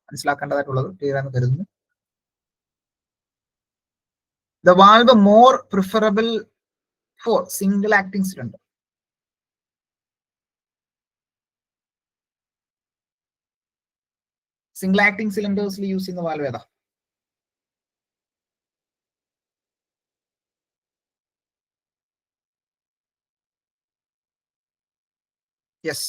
മനസ്സിലാക്കേണ്ടതായിട്ടുള്ളത്. ക്ലിയർ ആണെന്ന് കരുതുന്നു. The valve more preferable for single acting cylinder. Single acting cylinders use in the valve ഏതാ? Yes,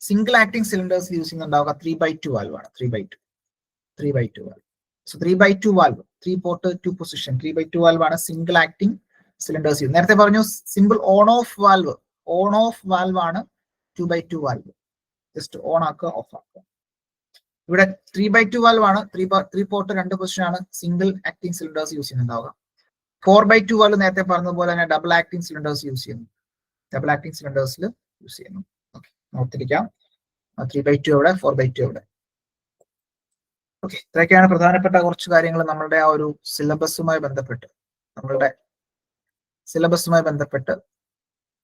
single acting cylinders using ഉണ്ടാവുക 3/2 valve ആണ്. 3/2 valve. So 3/2 valve, 3 port, 2 position, 3/2 valve ആണ് single acting cylinders. നേരത്തെ പറഞ്ഞു simple on off valve. On off valve ആണ് 2/2 valve. Just on ആക്കുക, off ആക്കുക. ഇവിടെ 3/2 വാൽവ് ആണ്. 3 പോർട്ട്, 2 പൊസിഷൻ ആണ് സിംഗിൾ ആക്ടിംഗ് സിലിണ്ടേഴ്സ് യൂസ് ചെയ്യുന്നുണ്ടാവുക. 4/2 വാൽവ് നേരത്തെ പറഞ്ഞതുപോലെ തന്നെ ഡബിൾ ആക്ടിംഗ് സിലിണ്ടേഴ്സ് യൂസ് ചെയ്യുന്നു. ഡബിൾ ആക്ടിംഗ് സിലിണ്ടേഴ്സിൽ യൂസ് ചെയ്യുന്നു. ഓക്കെ, ഓർത്തിരിക്കാം. 3/2 എവിടെ, 4/2 എവിടെ. ഓക്കെ, ഇത്രയൊക്കെയാണ് പ്രധാനപ്പെട്ട കുറച്ച് കാര്യങ്ങൾ നമ്മളുടെ ആ ഒരു സിലബസുമായി ബന്ധപ്പെട്ട്.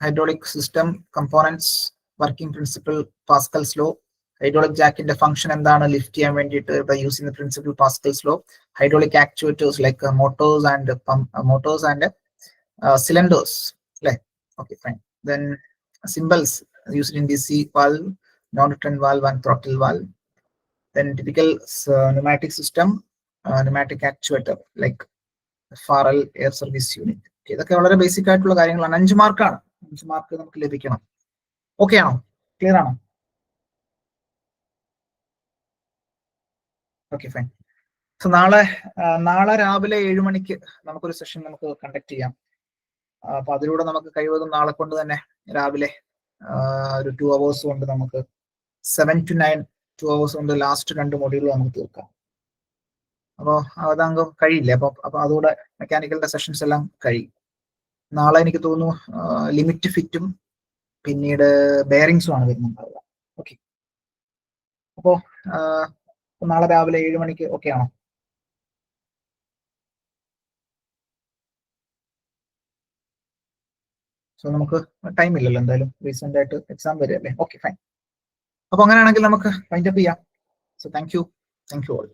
Hydraulic system components, working principle, Pascal's law, hydraulic ജാക്കിന്റെ ഫംഗ്ഷൻ എന്താണ്, ലിഫ്റ്റ് ചെയ്യാൻ വേണ്ടിയിട്ട് using principle Pascal's law, hydraulic actuators like motors and cylinders അല്ലെ. Okay, fine. Then symbols used in DC valve, non-return valve and throttle valve. Then typical pneumatic system, pneumatic actuator like FRL, air service unit. ഇതൊക്കെ വളരെ basic ആയിട്ടുള്ള കാര്യങ്ങളാണ്. 5 മാർക്കാണ്. 5 mark നമുക്ക് ലഭിക്കണം. Okay ആണോ? Clear ആണോ? Okay, fine. സോ നാളെ രാവിലെ 7 മണിക്ക് നമുക്കൊരു സെഷൻ നമുക്ക് കണ്ടക്ട് ചെയ്യാം. അപ്പൊ അതിലൂടെ നമുക്ക് കഴിവതും നാളെ കൊണ്ട് തന്നെ രാവിലെ ഒരു 2 hours കൊണ്ട് നമുക്ക് 7 to 9 2 hours കൊണ്ട് ലാസ്റ്റ് 2 മൊഡ്യൂൾ നമുക്ക് തീർക്കാം. അപ്പോൾ അതാകുമ്പോൾ കഴിയില്ലേ. അപ്പൊ അതുകൂടെ മെക്കാനിക്കലിന്റെ സെഷൻസ് എല്ലാം കഴിയും. നാളെ എനിക്ക് തോന്നുന്നു ലിമിറ്റ് ഫിറ്റും പിന്നീട് ബെയറിങ്സും ആണ് വരുന്നുണ്ടാവുക. ഓക്കെ, അപ്പോ നാളെ രാവിലെ 7 മണിക്ക് ഓക്കെ ആണോ? സോ നമുക്ക് ടൈം ഇല്ലല്ലോ, എന്തായാലും റീസെന്റ് ആയിട്ട് എക്സാം വരികയല്ലേ. Okay, fine. അപ്പൊ അങ്ങനെയാണെങ്കിൽ നമുക്ക് വൈൻഡ് അപ്പ് ചെയ്യാം. So thank you all.